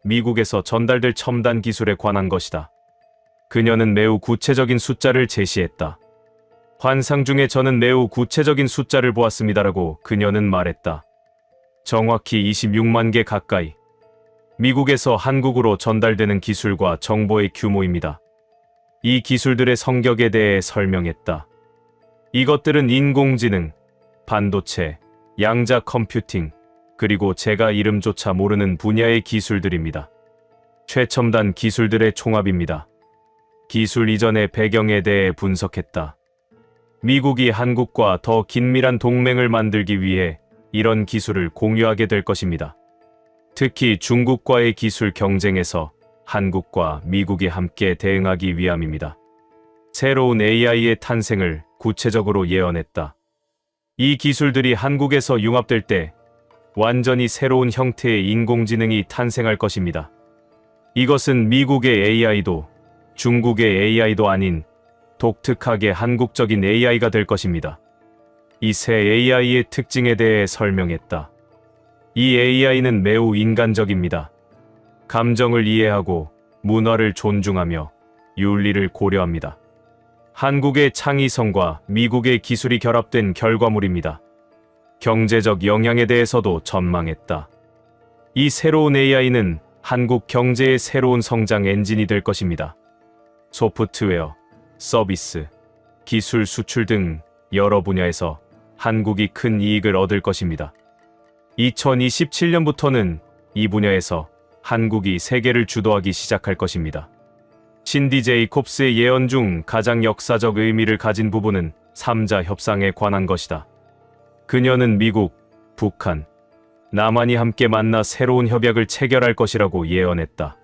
미국에서 전달될 첨단 기술에 관한 것이다. 그녀는 매우 구체적인 숫자를 제시했다. 환상 중에 저는 매우 구체적인 숫자를 보았습니다라고 그녀는 말했다. 정확히 26만 개 가까이. 미국에서 한국으로 전달되는 기술과 정보의 규모입니다. 이 기술들의 성격에 대해 설명했다. 이것들은 인공지능, 반도체, 양자 컴퓨팅, 그리고 제가 이름조차 모르는 분야의 기술들입니다. 최첨단 기술들의 총합입니다. 기술 이전의 배경에 대해 분석했다. 미국이 한국과 더 긴밀한 동맹을 만들기 위해 이런 기술을 공유하게 될 것입니다. 특히 중국과의 기술 경쟁에서 한국과 미국이 함께 대응하기 위함입니다. 새로운 AI의 탄생을 구체적으로 예언했다. 이 기술들이 한국에서 융합될 때 완전히 새로운 형태의 인공지능이 탄생할 것입니다. 이것은 미국의 AI도 중국의 AI도 아닌 독특하게 한국적인 AI가 될 것입니다. 이 새 AI의 특징에 대해 설명했다. 이 AI는 매우 인간적입니다. 감정을 이해하고 문화를 존중하며 윤리를 고려합니다. 한국의 창의성과 미국의 기술이 결합된 결과물입니다. 경제적 영향에 대해서도 전망했다. 이 새로운 AI는 한국 경제의 새로운 성장 엔진이 될 것입니다. 소프트웨어, 서비스, 기술 수출 등 여러 분야에서 한국이 큰 이익을 얻을 것입니다. 2027년부터는 이 분야에서 한국이 세계를 주도하기 시작할 것입니다. 신디 제이콥스의 예언 중 가장 역사적 의미를 가진 부분은 3자 협상에 관한 것이다. 그녀는 미국, 북한, 남한이 함께 만나 새로운 협약을 체결할 것이라고 예언했다.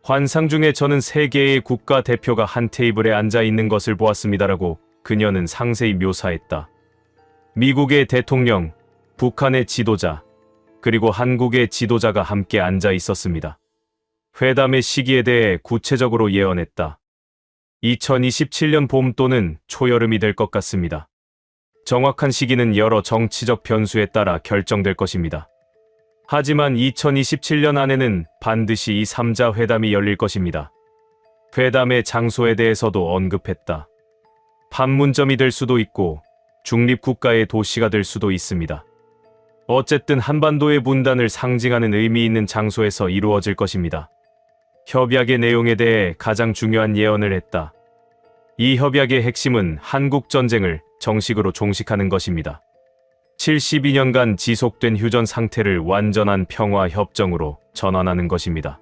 환상 중에 저는 세 개의 국가 대표가 한 테이블에 앉아 있는 것을 보았습니다라고 그녀는 상세히 묘사했다. 미국의 대통령, 북한의 지도자, 그리고 한국의 지도자가 함께 앉아 있었습니다. 회담의 시기에 대해 구체적으로 예언했다. 2027년 봄 또는 초여름이 될 것 같습니다. 정확한 시기는 여러 정치적 변수에 따라 결정될 것입니다. 하지만 2027년 안에는 반드시 이 3자 회담이 열릴 것입니다. 회담의 장소에 대해서도 언급했다. 판문점이 될 수도 있고 중립국가의 도시가 될 수도 있습니다. 어쨌든 한반도의 분단을 상징하는 의미 있는 장소에서 이루어질 것입니다. 협약의 내용에 대해 가장 중요한 예언을 했다. 이 협약의 핵심은 한국 전쟁을 정식으로 종식하는 것입니다. 72년간 지속된 휴전 상태를 완전한 평화 협정으로 전환하는 것입니다.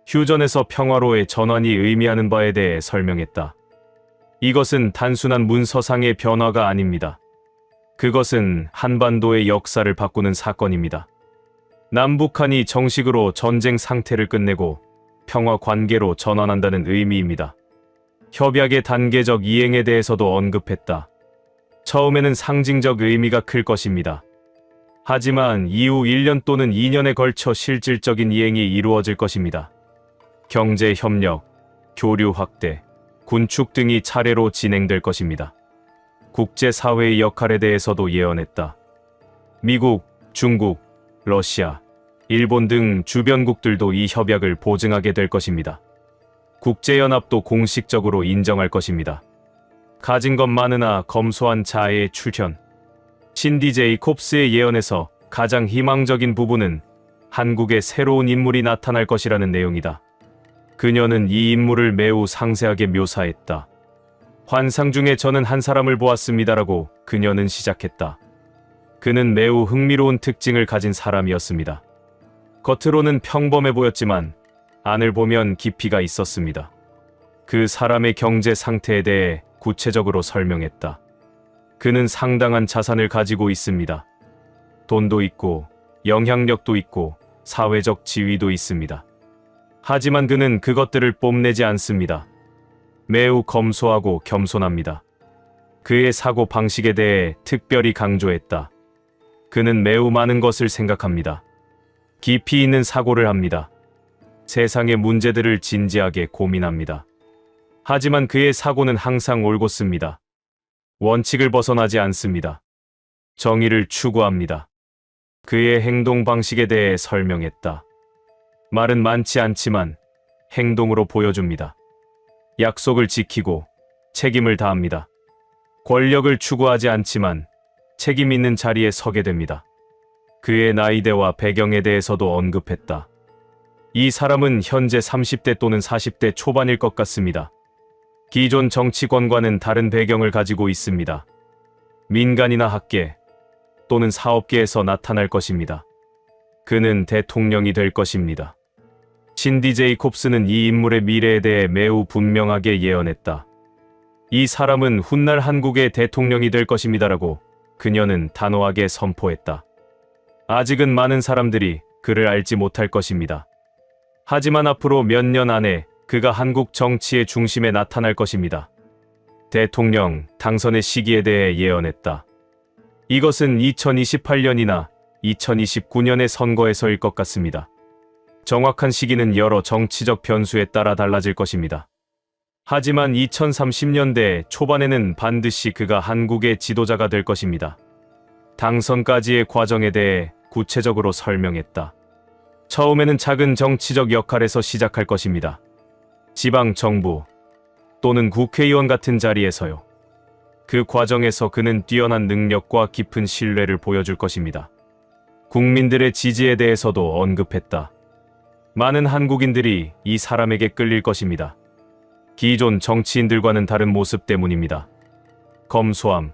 휴전에서 평화로의 전환이 의미하는 바에 대해 설명했다. 이것은 단순한 문서상의 변화가 아닙니다. 그것은 한반도의 역사를 바꾸는 사건입니다. 남북한이 정식으로 전쟁 상태를 끝내고 평화 관계로 전환한다는 의미입니다. 협약의 단계적 이행에 대해서도 언급했다. 처음에는 상징적 의미가 클 것입니다. 하지만 이후 1년 또는 2년에 걸쳐 실질적인 이행이 이루어질 것입니다. 경제 협력, 교류 확대, 군축 등이 차례로 진행될 것입니다. 국제사회의 역할에 대해서도 예언했다. 미국, 중국, 러시아, 일본 등 주변국들도 이 협약을 보증하게 될 것입니다. 국제연합도 공식적으로 인정할 것입니다. 가진 것 많으나 검소한 자의 출현. 신디 제이콥스의 예언에서 가장 희망적인 부분은 한국의 새로운 인물이 나타날 것이라는 내용이다. 그녀는 이 인물을 매우 상세하게 묘사했다. 환상 중에 저는 한 사람을 보았습니다라고 그녀는 시작했다. 그는 매우 흥미로운 특징을 가진 사람이었습니다. 겉으로는 평범해 보였지만 안을 보면 깊이가 있었습니다. 그 사람의 경제 상태에 대해 구체적으로 설명했다. 그는 상당한 자산을 가지고 있습니다. 돈도 있고 영향력도 있고 사회적 지위도 있습니다. 하지만 그는 그것들을 뽐내지 않습니다. 매우 검소하고 겸손합니다. 그의 사고 방식에 대해 특별히 강조했다. 그는 매우 많은 것을 생각합니다. 깊이 있는 사고를 합니다. 세상의 문제들을 진지하게 고민합니다. 하지만 그의 사고는 항상 올곧습니다. 원칙을 벗어나지 않습니다. 정의를 추구합니다. 그의 행동 방식에 대해 설명했다. 말은 많지 않지만 행동으로 보여줍니다. 약속을 지키고 책임을 다합니다. 권력을 추구하지 않지만 책임 있는 자리에 서게 됩니다. 그의 나이대와 배경에 대해서도 언급했다. 이 사람은 현재 30대 또는 40대 초반일 것 같습니다. 기존 정치권과는 다른 배경을 가지고 있습니다. 민간이나 학계 또는 사업계에서 나타날 것입니다. 그는 대통령이 될 것입니다. 신디 제이콥스는 이 인물의 미래에 대해 매우 분명하게 예언했다. 이 사람은 훗날 한국의 대통령이 될 것입니다라고 그녀는 단호하게 선포했다. 아직은 많은 사람들이 그를 알지 못할 것입니다. 하지만 앞으로 몇 년 안에 그가 한국 정치의 중심에 나타날 것입니다. 대통령 당선의 시기에 대해 예언했다. 이것은 2028년이나 2029년의 선거에서일 것 같습니다. 정확한 시기는 여러 정치적 변수에 따라 달라질 것입니다. 하지만 2030년대 초반에는 반드시 그가 한국의 지도자가 될 것입니다. 당선까지의 과정에 대해 구체적으로 설명했다. 처음에는 작은 정치적 역할에서 시작할 것입니다. 지방 정부 또는 국회의원 같은 자리에서요. 그 과정에서 그는 뛰어난 능력과 깊은 신뢰를 보여줄 것입니다. 국민들의 지지에 대해서도 언급했다. 많은 한국인들이 이 사람에게 끌릴 것입니다. 기존 정치인들과는 다른 모습 때문입니다. 검소함,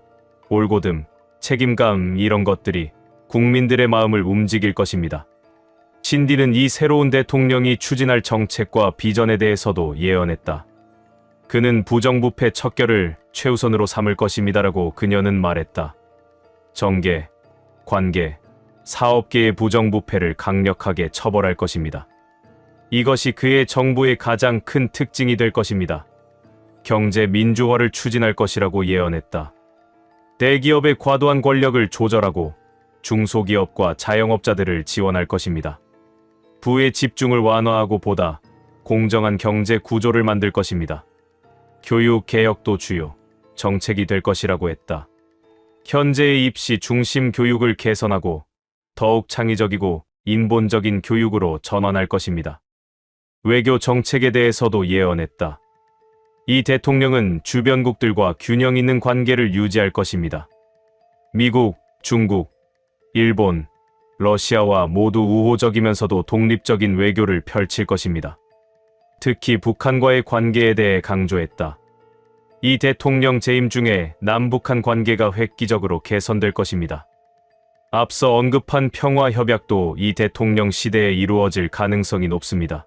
올곧음, 책임감 이런 것들이 국민들의 마음을 움직일 것입니다. 신디는 이 새로운 대통령이 추진할 정책과 비전에 대해서도 예언했다. 그는 부정부패 척결을 최우선으로 삼을 것입니다라고 그녀는 말했다. 정계, 관계, 사업계의 부정부패를 강력하게 처벌할 것입니다. 이것이 그의 정부의 가장 큰 특징이 될 것입니다. 경제 민주화를 추진할 것이라고 예언했다. 대기업의 과도한 권력을 조절하고 중소기업과 자영업자들을 지원할 것입니다. 부의 집중을 완화하고 보다 공정한 경제 구조를 만들 것입니다. 교육 개혁도 주요 정책이 될 것이라고 했다. 현재의 입시 중심 교육을 개선하고 더욱 창의적이고 인본적인 교육으로 전환할 것입니다. 외교 정책에 대해서도 예언했다. 이 대통령은 주변국들과 균형 있는 관계를 유지할 것입니다. 미국, 중국, 일본, 러시아와 모두 우호적이면서도 독립적인 외교를 펼칠 것입니다. 특히 북한과의 관계에 대해 강조했다. 이 대통령 재임 중에 남북한 관계가 획기적으로 개선될 것입니다. 앞서 언급한 평화 협약도 이 대통령 시대에 이루어질 가능성이 높습니다.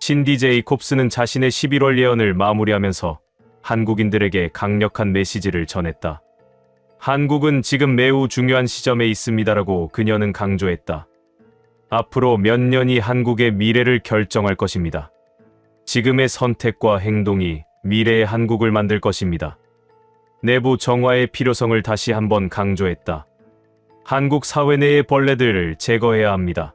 신디 제이콥스는 자신의 11월 예언을 마무리하면서 한국인들에게 강력한 메시지를 전했다. 한국은 지금 매우 중요한 시점에 있습니다라고 그녀는 강조했다. 앞으로 몇 년이 한국의 미래를 결정할 것입니다. 지금의 선택과 행동이 미래의 한국을 만들 것입니다. 내부 정화의 필요성을 다시 한번 강조했다. 한국 사회 내의 벌레들을 제거해야 합니다.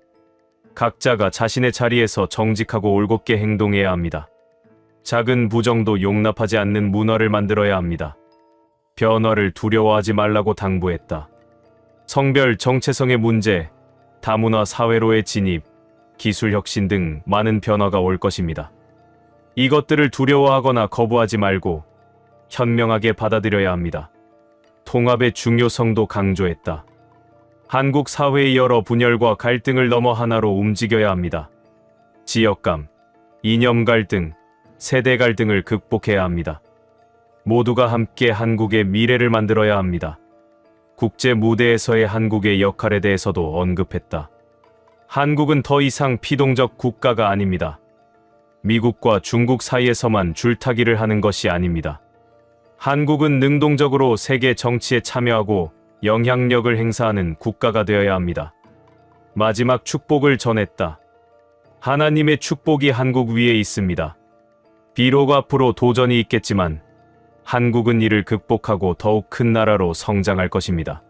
각자가 자신의 자리에서 정직하고 올곧게 행동해야 합니다. 작은 부정도 용납하지 않는 문화를 만들어야 합니다. 변화를 두려워하지 말라고 당부했다. 성별 정체성의 문제, 다문화 사회로의 진입, 기술 혁신 등 많은 변화가 올 것입니다. 이것들을 두려워하거나 거부하지 말고 현명하게 받아들여야 합니다. 통합의 중요성도 강조했다. 한국 사회의 여러 분열과 갈등을 넘어 하나로 움직여야 합니다. 지역감, 이념 갈등, 세대 갈등을 극복해야 합니다. 모두가 함께 한국의 미래를 만들어야 합니다. 국제 무대에서의 한국의 역할에 대해서도 언급했다. 한국은 더 이상 피동적 국가가 아닙니다. 미국과 중국 사이에서만 줄타기를 하는 것이 아닙니다. 한국은 능동적으로 세계 정치에 참여하고 영향력을 행사하는 국가가 되어야 합니다. 마지막 축복을 전했다. 하나님의 축복이 한국 위에 있습니다. 비록 앞으로 도전이 있겠지만 한국은 이를 극복하고 더욱 큰 나라로 성장할 것입니다.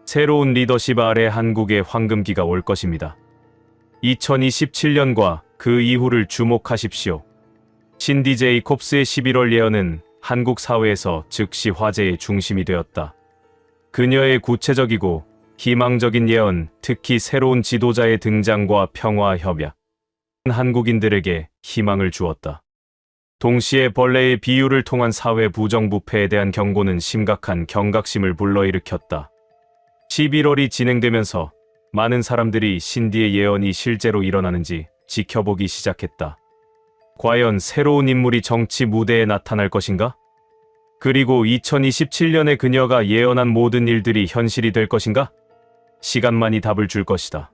새로운 리더십 아래 한국의 황금기가 올 것입니다. 2027년과 그 이후를 주목하십시오. 신디 제이콥스의 11월 예언은 한국 사회에서 즉시 화제의 중심이 되었다. 그녀의 구체적이고 희망적인 예언, 특히 새로운 지도자의 등장과 평화 협약, 한국인들에게 희망을 주었다. 동시에 벌레의 비유를 통한 사회 부정부패에 대한 경고는 심각한 경각심을 불러일으켰다. 11월이 진행되면서 많은 사람들이 신디의 예언이 실제로 일어나는지 지켜보기 시작했다. 과연 새로운 인물이 정치 무대에 나타날 것인가? 그리고 2027년에 그녀가 예언한 모든 일들이 현실이 될 것인가? 시간만이 답을 줄 것이다.